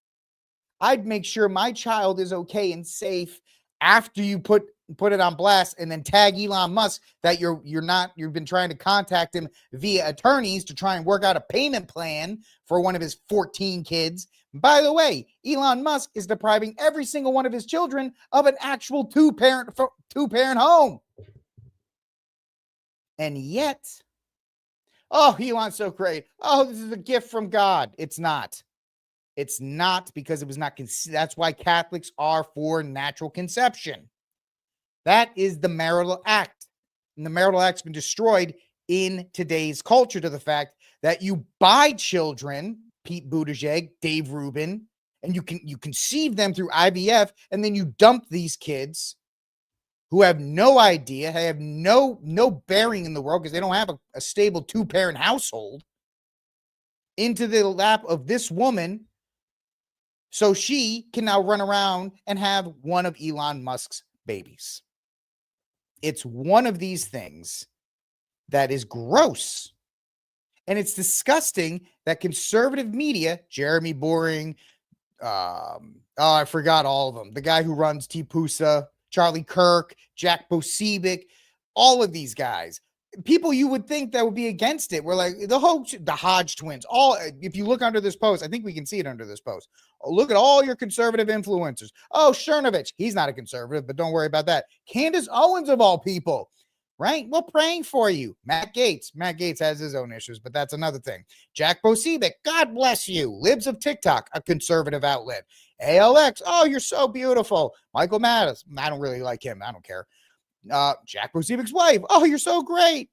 I'd make sure my child is okay and safe after you put it on blast and then tag Elon Musk that you've been trying to contact him via attorneys to try and work out a payment plan for one of his 14 kids. By the way, Elon Musk is depriving every single one of his children of an actual two-parent home. And yet, Elon's so great. This is a gift from God. It's not. It's not, because it was not. That's why Catholics are for natural conception. That is the marital act. And the marital act's been destroyed in today's culture to the fact that you buy children, Pete Buttigieg, Dave Rubin, and you conceive them through IVF, and then you dump these kids who have no idea, have no bearing in the world because they don't have a stable 2-parent household, into the lap of this woman so she can now run around and have one of Elon Musk's babies. It's one of these things that is gross. And it's disgusting that conservative media, Jeremy Boring, I forgot all of them. The guy who runs TPUSA, Charlie Kirk, Jack Bosebic, all of these guys, people you would think that would be against it. We're like the Hodge twins. If you look under this post, I think we can see it under this post. Look at all your conservative influencers. Cernovich, he's not a conservative, but don't worry about that. Candace Owens of all people, right? We're praying for you. Matt Gaetz has his own issues, but that's another thing. Jack Bosebic, God bless you. Libs of TikTok, a conservative outlet. ALX, you're so beautiful. Michael Mattis, I don't really like him. I don't care. Jack Bosebic's wife, you're so great.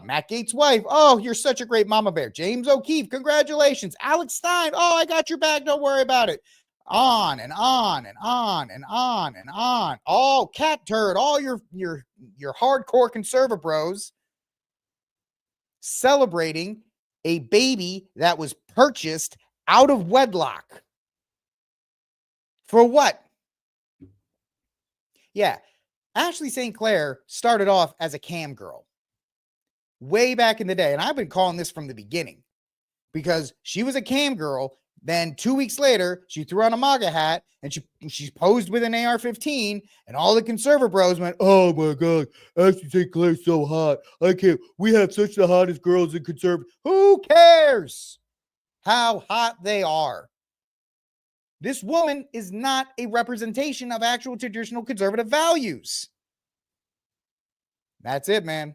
Matt Gaetz' wife, you're such a great mama bear. James O'Keefe, congratulations. Alex Stein, I got your back, don't worry about it. On and on and on and on and on. All Cat Turd, all your hardcore conservative bros celebrating a baby that was purchased out of wedlock. For what? Yeah. Ashley St. Clair started off as a cam girl way back in the day. And I've been calling this from the beginning because she was a cam girl. Then 2 weeks later, she threw on a MAGA hat and she posed with an AR-15, and all the conservative bros went, "Oh my God, Ashley St. Clair's so hot. I can't. We have such the hottest girls in conservative." Who cares how hot they are? This woman is not a representation of actual traditional conservative values. That's it, man.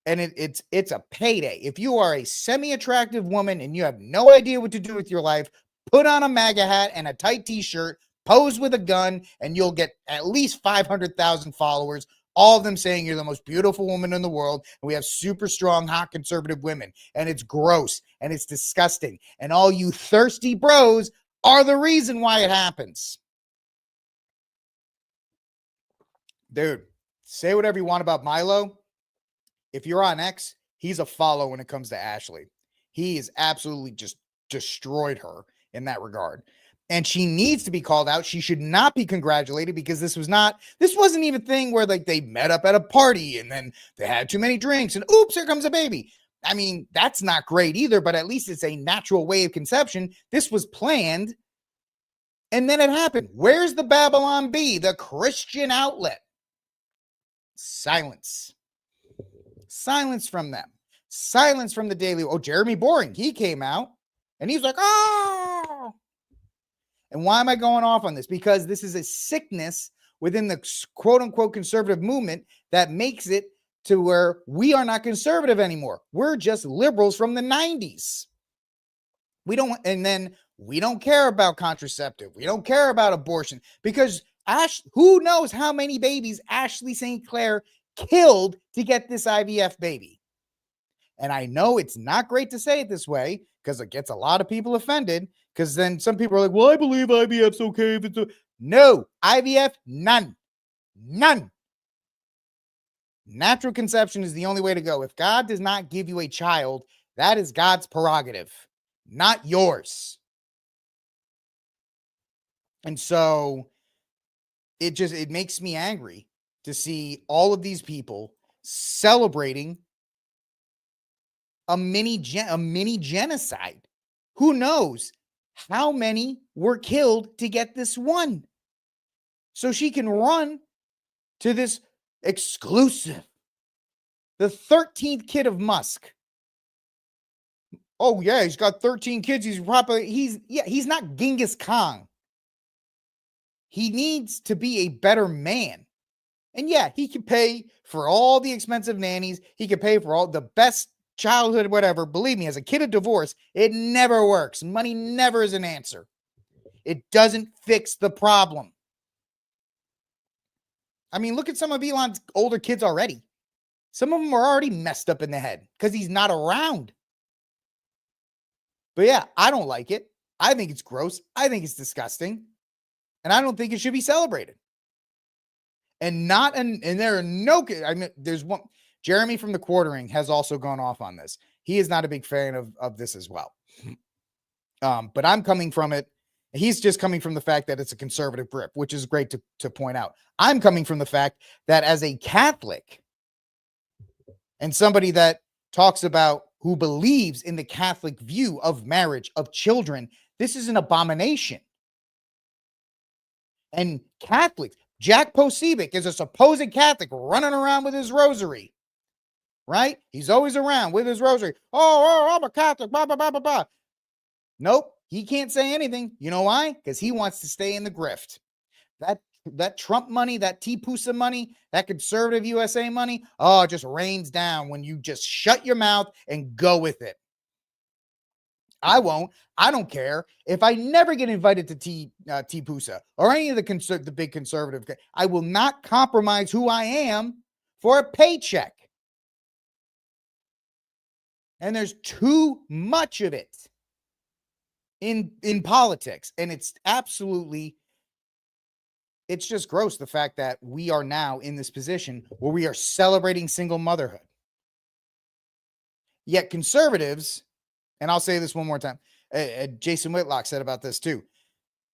And it's a payday. If you are a semi-attractive woman and you have no idea what to do with your life, put on a MAGA hat and a tight t-shirt, pose with a gun, and you'll get at least 500,000 followers, all of them saying you're the most beautiful woman in the world. And we have super strong, hot conservative women. And it's gross and it's disgusting. And all you thirsty bros are the reason why it happens. Dude, say whatever you want about Milo. If you're on X, he's a follow when it comes to Ashley. He has absolutely just destroyed her in that regard. And she needs to be called out. She should not be congratulated because this wasn't even a thing where like they met up at a party and then they had too many drinks and oops, here comes a baby. I mean, that's not great either, but at least it's a natural way of conception. This was planned. And then it happened. Where's the Babylon Bee, the Christian outlet? Silence. Silence from them. Silence from the Daily. Oh, Jeremy Boring, he came out and he's like, oh. And why am I going off on this? Because this is a sickness within the quote unquote conservative movement that makes it to where we are not conservative anymore. We're just liberals from the 90s. We don't care about contraceptive. We don't care about abortion because who knows how many babies Ashley St. Clair killed to get this IVF baby. And I know it's not great to say it this way because it gets a lot of people offended because then some people are like, well, I believe IVF's okay if it's no, IVF, none. Natural conception is the only way to go. If God does not give you a child, that is God's prerogative, not yours. And so it makes me angry to see all of these people celebrating a mini genocide. Who knows how many were killed to get this one? So she can run to this exclusive, the 13th kid of Musk. Oh yeah, he's got 13 kids. He's not Genghis Khan. He needs to be a better man. And yeah, he can pay for all the expensive nannies. He can pay for all the best childhood, whatever. Believe me, as a kid of divorce, it never works. Money never is an answer. It doesn't fix the problem. I mean, look at some of Elon's older kids already. Some of them are already messed up in the head because he's not around. But yeah, I don't like it. I think it's gross. I think it's disgusting. And I don't think it should be celebrated. And there are no, I mean, there's one, Jeremy from the Quartering has also gone off on this. He is not a big fan of this as well. But I'm coming from it. He's just coming from the fact that it's a conservative grip, which is great to point out. I'm coming from the fact that as a Catholic and somebody that talks about who believes in the Catholic view of marriage, of children, this is an abomination. And Catholics, Jack Posebic is a supposed Catholic running around with his rosary, right? He's always around with his rosary. Oh, I'm a Catholic, blah, blah, blah, blah, blah. Nope, he can't say anything. You know why? Because he wants to stay in the grift. That Trump money, that T-Pusa money, that conservative USA money, oh, it just rains down when you just shut your mouth and go with it. I won't. I don't care. If I never get invited to T-Pusa or any of the big conservative, I will not compromise who I am for a paycheck. And there's too much of it in politics. And it's just gross, the fact that we are now in this position where we are celebrating single motherhood. Yet conservatives, and I'll say this one more time, Jason Whitlock said about this too.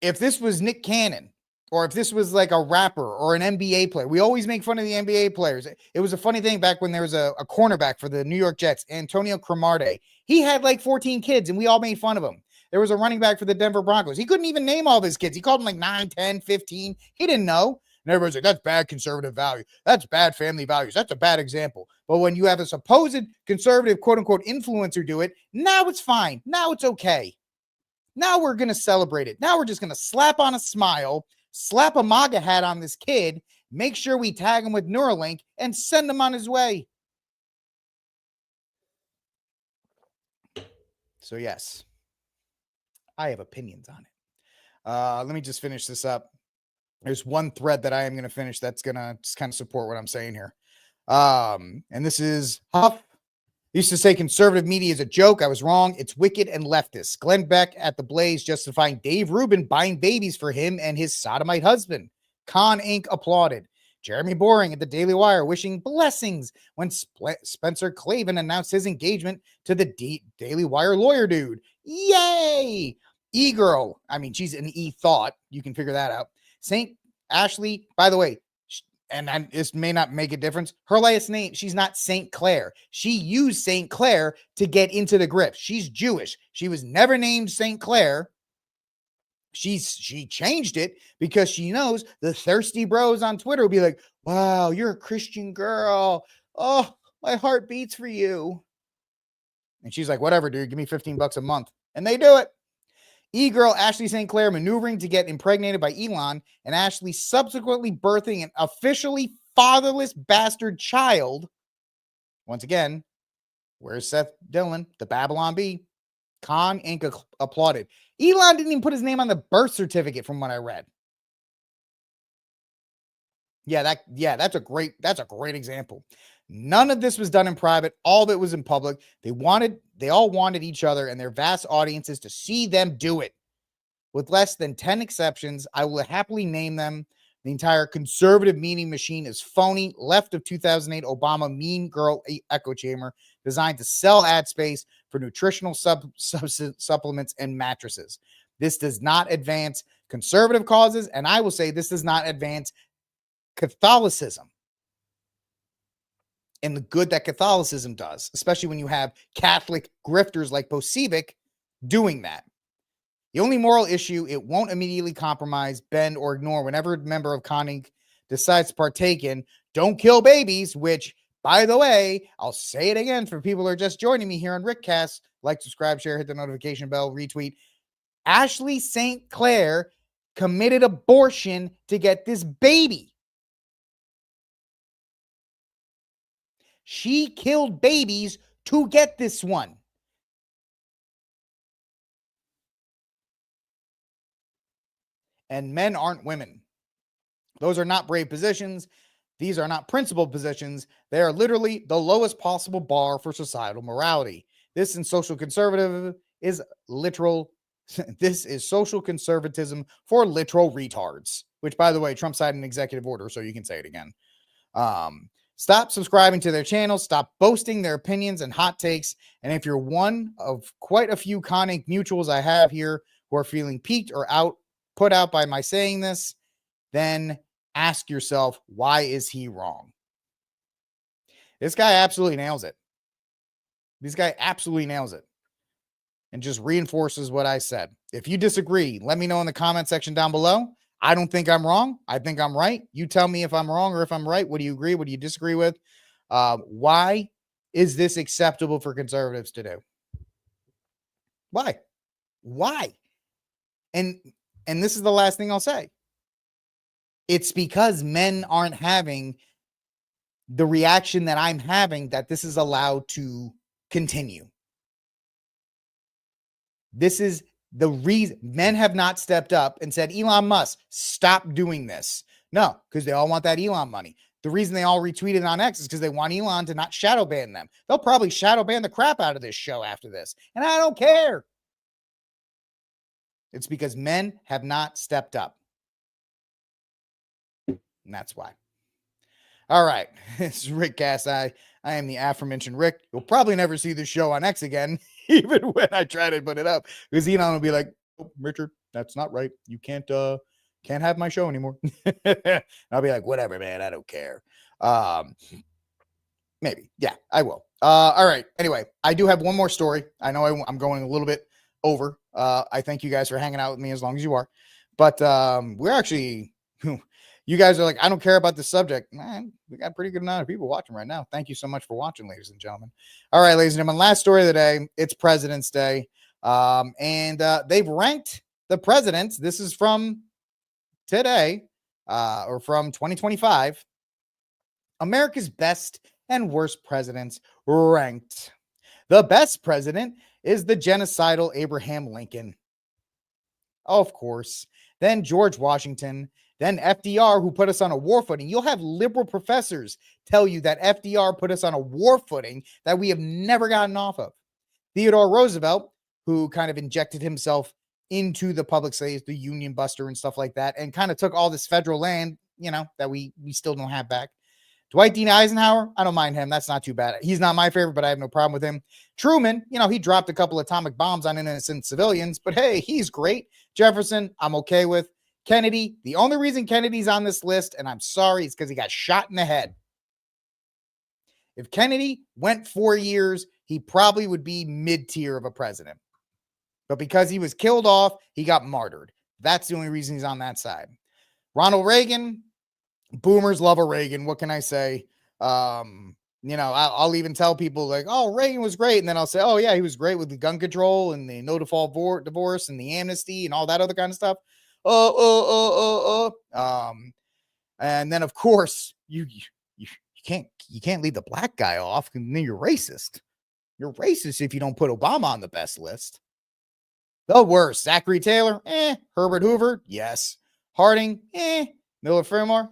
If this was Nick Cannon, or if this was like a rapper or an NBA player, we always make fun of the NBA players. It was a funny thing back when there was a cornerback for the New York Jets, Antonio Cromartie. He had like 14 kids and we all made fun of him. There was a running back for the Denver Broncos. He couldn't even name all of his kids. He called them like 9, 10, 15. He didn't know. And everybody's like, that's bad conservative value. That's bad family values. That's a bad example. But when you have a supposed conservative, quote unquote, influencer do it, now it's fine. Now it's okay. Now we're going to celebrate it. Now we're just going to slap on a smile, slap a MAGA hat on this kid, make sure we tag him with Neuralink and send him on his way. So yes, I have opinions on it. Let me just finish this up. There's one thread that I am going to finish that's going to just kind of support what I'm saying here. And this is Huff. Used to say conservative media is a joke. I was wrong. It's wicked and leftist. Glenn Beck at the Blaze justifying Dave Rubin buying babies for him and his sodomite husband. Con Inc. applauded. Jeremy Boring at the Daily Wire wishing blessings when Spencer Clavin announced his engagement to the Daily Wire lawyer dude. Yay! E-girl. I mean, she's an E-thought. You can figure that out. St. Ashley, by the way, and this may not make a difference. Her last name, she's not St. Clair. She used St. Clair to get into the grip. She's Jewish. She was never named St. Clair. She changed it because she knows the thirsty bros on Twitter will be like, wow, you're a Christian girl. Oh, my heart beats for you. And she's like, whatever, dude, give me $15 a month. And they do it. E-girl Ashley St. Clair maneuvering to get impregnated by Elon, and Ashley subsequently birthing an officially fatherless bastard child. Once again, where's Seth Dillon, the Babylon Bee? Con Inc. applauded. Elon didn't even put his name on the birth certificate from what I read. That's a great example. None of this was done in private. All of it was in public. They all wanted each other and their vast audiences to see them do it. With less than 10 exceptions, I will happily name them. The entire conservative meeting machine is phony. Left of 2008 Obama mean girl echo chamber designed to sell ad space for nutritional supplements and mattresses. This does not advance conservative causes, and I will say this does not advance Catholicism and the good that Catholicism does, especially when you have Catholic grifters like Bosevic doing that. The only moral issue it won't immediately compromise, bend, or ignore whenever a member of Con Inc. decides to partake in don't kill babies, which, by the way, I'll say it again for people who are just joining me here on RickCast. Like, subscribe, share, hit the notification bell, retweet. Ashley St. Clair committed abortion to get this baby. She killed babies to get this one. And men aren't women. Those are not brave positions. These are not principled positions. They are literally the lowest possible bar for societal morality. This in social conservative is literal. This is social conservatism for literal retards, which, by the way, Trump signed an executive order, so you can say it again. Stop subscribing to their channel. Stop boasting their opinions and hot takes. And if you're one of quite a few Con Inc. mutuals I have here who are feeling piqued or put out by my saying this, then ask yourself, why is he wrong? This guy absolutely nails it. This guy absolutely nails it. And just reinforces what I said. If you disagree, let me know in the comment section down below. I don't think I'm wrong. I think I'm right. You tell me if I'm wrong or if I'm right. What do you agree? What do you disagree with? Why is this acceptable for conservatives to do? Why? And this is the last thing I'll say. It's because men aren't having the reaction that I'm having that this is allowed to continue. This is the reason men have not stepped up and said, Elon Musk, stop doing this. No, because they all want that Elon money. The reason they all retweeted on X is because they want Elon to not shadow ban them. They'll probably shadow ban the crap out of this show after this. And I don't care. It's because men have not stepped up. And that's why. All right. This is RickCast. I am the aforementioned Rick. You'll probably never see this show on X again, even when I try to put it up. Because Elon will be like, oh, Richard, that's not right. You can't have my show anymore. I'll be like, whatever, man. I don't care. Maybe. Yeah, I will. All right. Anyway, I do have one more story. I know I'm going a little bit over. I thank you guys for hanging out with me as long as you are. But we're actually... You guys are like, I don't care about this subject. Man, we got a pretty good amount of people watching right now. Thank you so much for watching, ladies and gentlemen. All right, ladies and gentlemen, last story of the day. It's President's Day. And they've ranked the presidents. This is from today, or from 2025. America's best and worst presidents ranked. The best president is the genocidal Abraham Lincoln. Of course. Then George Washington. Then FDR, who put us on a war footing. You'll have liberal professors tell you that FDR put us on a war footing that we have never gotten off of. Theodore Roosevelt, who kind of injected himself into the public slaves, the Union Buster and stuff like that, and kind of took all this federal land, that we still don't have back. Dwight D. Eisenhower, I don't mind him. That's not too bad. He's not my favorite, but I have no problem with him. Truman, he dropped a couple atomic bombs on innocent civilians, but hey, he's great. Jefferson, I'm okay with. Kennedy, the only reason Kennedy's on this list, and I'm sorry, is because he got shot in the head. If Kennedy went 4 years, he probably would be mid-tier of a president. But because he was killed off, he got martyred. That's the only reason he's on that side. Ronald Reagan, boomers love a Reagan. What can I say? I'll even tell people like, oh, Reagan was great. And then I'll say, oh, yeah, he was great with the gun control and the no default divorce and the amnesty and all that other kind of stuff. And then, of course, you can't leave the black guy off, and then you're racist. You're racist if you don't put Obama on the best list. The worst, Zachary Taylor, Herbert Hoover, yes. Harding, Miller Fillmore,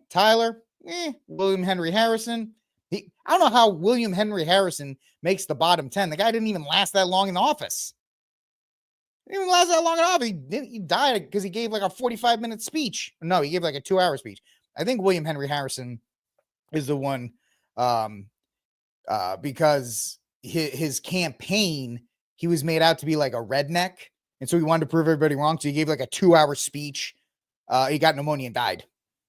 Tyler, William Henry Harrison. I don't know how William Henry Harrison makes the bottom 10. The guy didn't even last that long in office. He died because he gave like a 45-minute speech. No, he gave like a 2-hour speech. I think William Henry Harrison is the one because his campaign, he was made out to be like a redneck. And so he wanted to prove everybody wrong. So he gave like a 2-hour speech. He got pneumonia and died.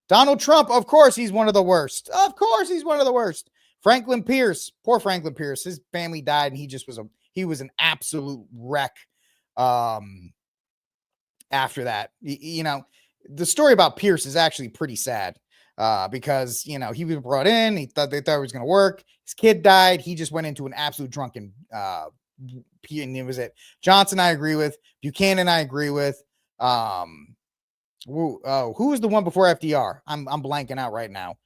Donald Trump, of course, he's one of the worst. Of course, he's one of the worst. Franklin Pierce, poor Franklin Pierce. His family died, and he was an absolute wreck. After that, the story about Pierce is actually pretty sad. Because he was brought in, they thought it was going to work. His kid died. He just went into an absolute drunken. And it was it. Johnson, I agree with. Buchanan, I agree with. Who was the one before FDR? I'm blanking out right now.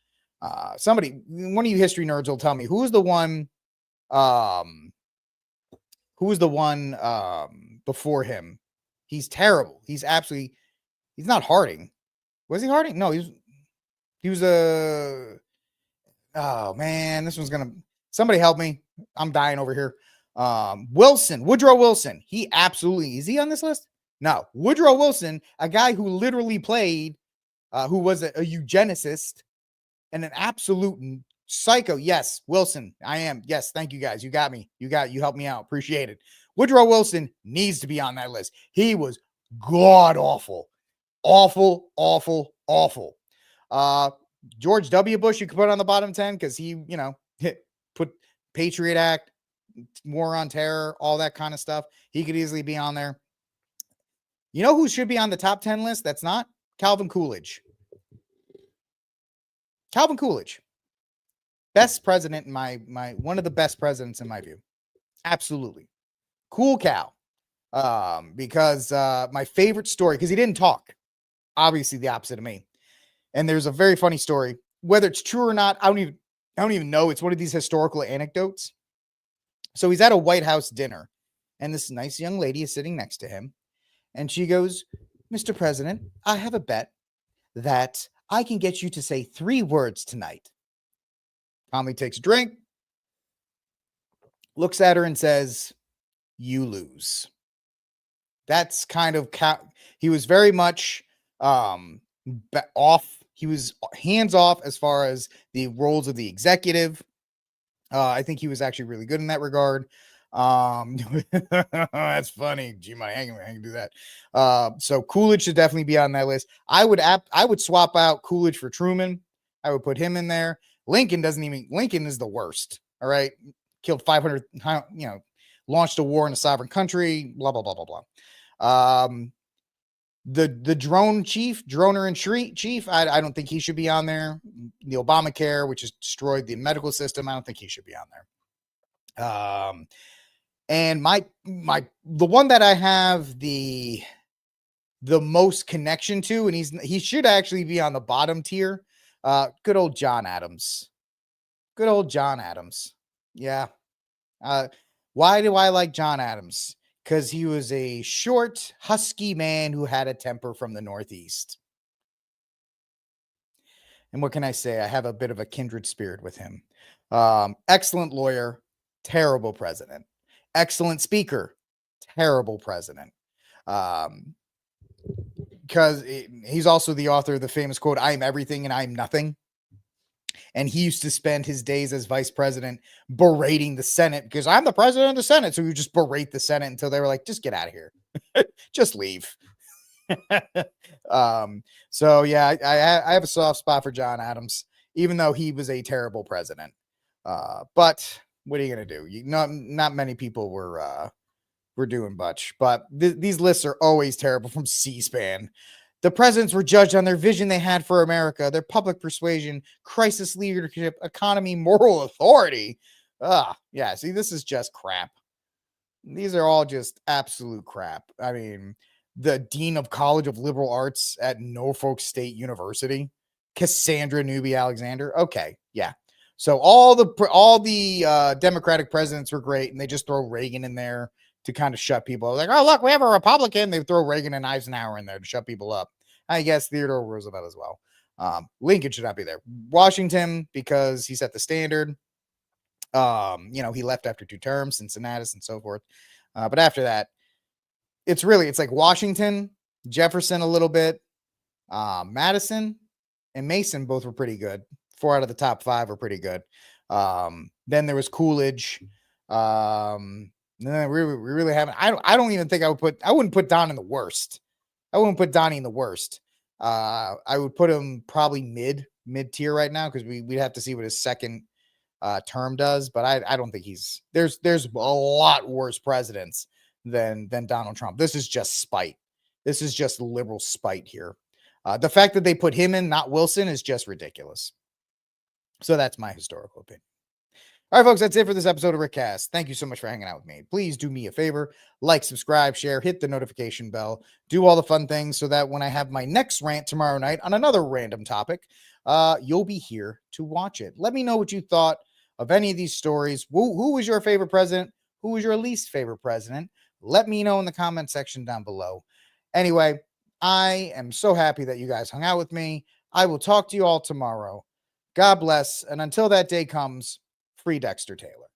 One of you history nerds will tell me who was the one. Who was the one before him? He's terrible. He's not Harding. Was he Harding? No, he was oh man, this one's somebody help me. I'm dying over here. Woodrow Wilson. Is he on this list? No. Woodrow Wilson, a guy who literally played, who was a eugenicist and an absolute psycho. Yes, Wilson, I am. Yes, thank you guys. You got me. You helped me out. Appreciate it. Woodrow Wilson needs to be on that list. He was god awful. Awful. George W. Bush, you could put on the bottom 10 because he, put Patriot Act, War on Terror, all that kind of stuff. He could easily be on there. You know who should be on the top 10 list? That's not Calvin Coolidge. Calvin Coolidge. Best president in my one of the best presidents in my view. Absolutely. Cool Cal. Because my favorite story, because he didn't talk. Obviously the opposite of me. And there's a very funny story. Whether it's true or not, I don't even know. It's one of these historical anecdotes. So he's at a White House dinner, and this nice young lady is sitting next to him. And she goes, Mr. President, I have a bet that I can get you to say 3 words tonight. Calmly takes a drink, looks at her and says, you lose. That's kind of, he was very much off. He was hands off as far as the roles of the executive. I think he was actually really good in that regard. That's funny. Gee, my hanging do that. So Coolidge should definitely be on that list. I would swap out Coolidge for Truman. I would put him in there. Lincoln is the worst. All right. Killed 500, launched a war in a sovereign country, blah, blah, blah, blah, blah. The droner in chief, I don't think he should be on there. The Obamacare, which has destroyed the medical system, I don't think he should be on there. And the one that I have the most connection to, and he should actually be on the bottom tier. Good old John Adams. Yeah. Why do I like John Adams? Because he was a short, husky man who had a temper from the Northeast. And what can I say? I have a bit of a kindred spirit with him. Excellent lawyer, terrible president. Excellent speaker, terrible president. Because he's also the author of the famous quote, "I am everything and I am nothing." And he used to spend his days as vice president berating the Senate because I'm the president of the Senate. So he would just berate the Senate until they were like, just get out of here. Just leave. So yeah, I have a soft spot for John Adams, even though he was a terrible president. But what are you going to do? Not many people were doing much, but these lists are always terrible from C-SPAN. The presidents were judged on their vision they had for America, their public persuasion, crisis leadership, economy, moral authority. Yeah, see, this is just crap. These are all just absolute crap. I mean, the dean of College of Liberal Arts at Norfolk State University, Cassandra Newby Alexander. Okay, yeah. So all the Democratic presidents were great, and they just throw Reagan in there to kind of shut people up. Like, oh, look, we have a Republican. They throw Reagan and Eisenhower in there to shut people up. I guess Theodore Roosevelt as well. Lincoln should not be there. Washington, because he set the standard. He left after 2 terms, Cincinnati and so forth. But after that, it's like Washington, Jefferson a little bit, Madison and Mason both were pretty good. 4 out of the top 5 were pretty good. Then there was Coolidge. We really haven't. I don't even think I wouldn't put Don in the worst. I wouldn't put Donnie in the worst. I would put him probably mid tier right now because we'd have to see what his second term does. But I don't think there's a lot worse presidents than Donald Trump. This is just spite. This is just liberal spite here. The fact that they put him in, not Wilson, is just ridiculous. So that's my historical opinion. All right, folks, that's it for this episode of RickCast. Thank you so much for hanging out with me. Please do me a favor, like, subscribe, share, hit the notification bell, do all the fun things so that when I have my next rant tomorrow night on another random topic, you'll be here to watch it. Let me know what you thought of any of these stories. Who was your favorite president? Who was your least favorite president? Let me know in the comment section down below. Anyway, I am so happy that you guys hung out with me. I will talk to you all tomorrow. God bless. And until that day comes, free Dexter Taylor.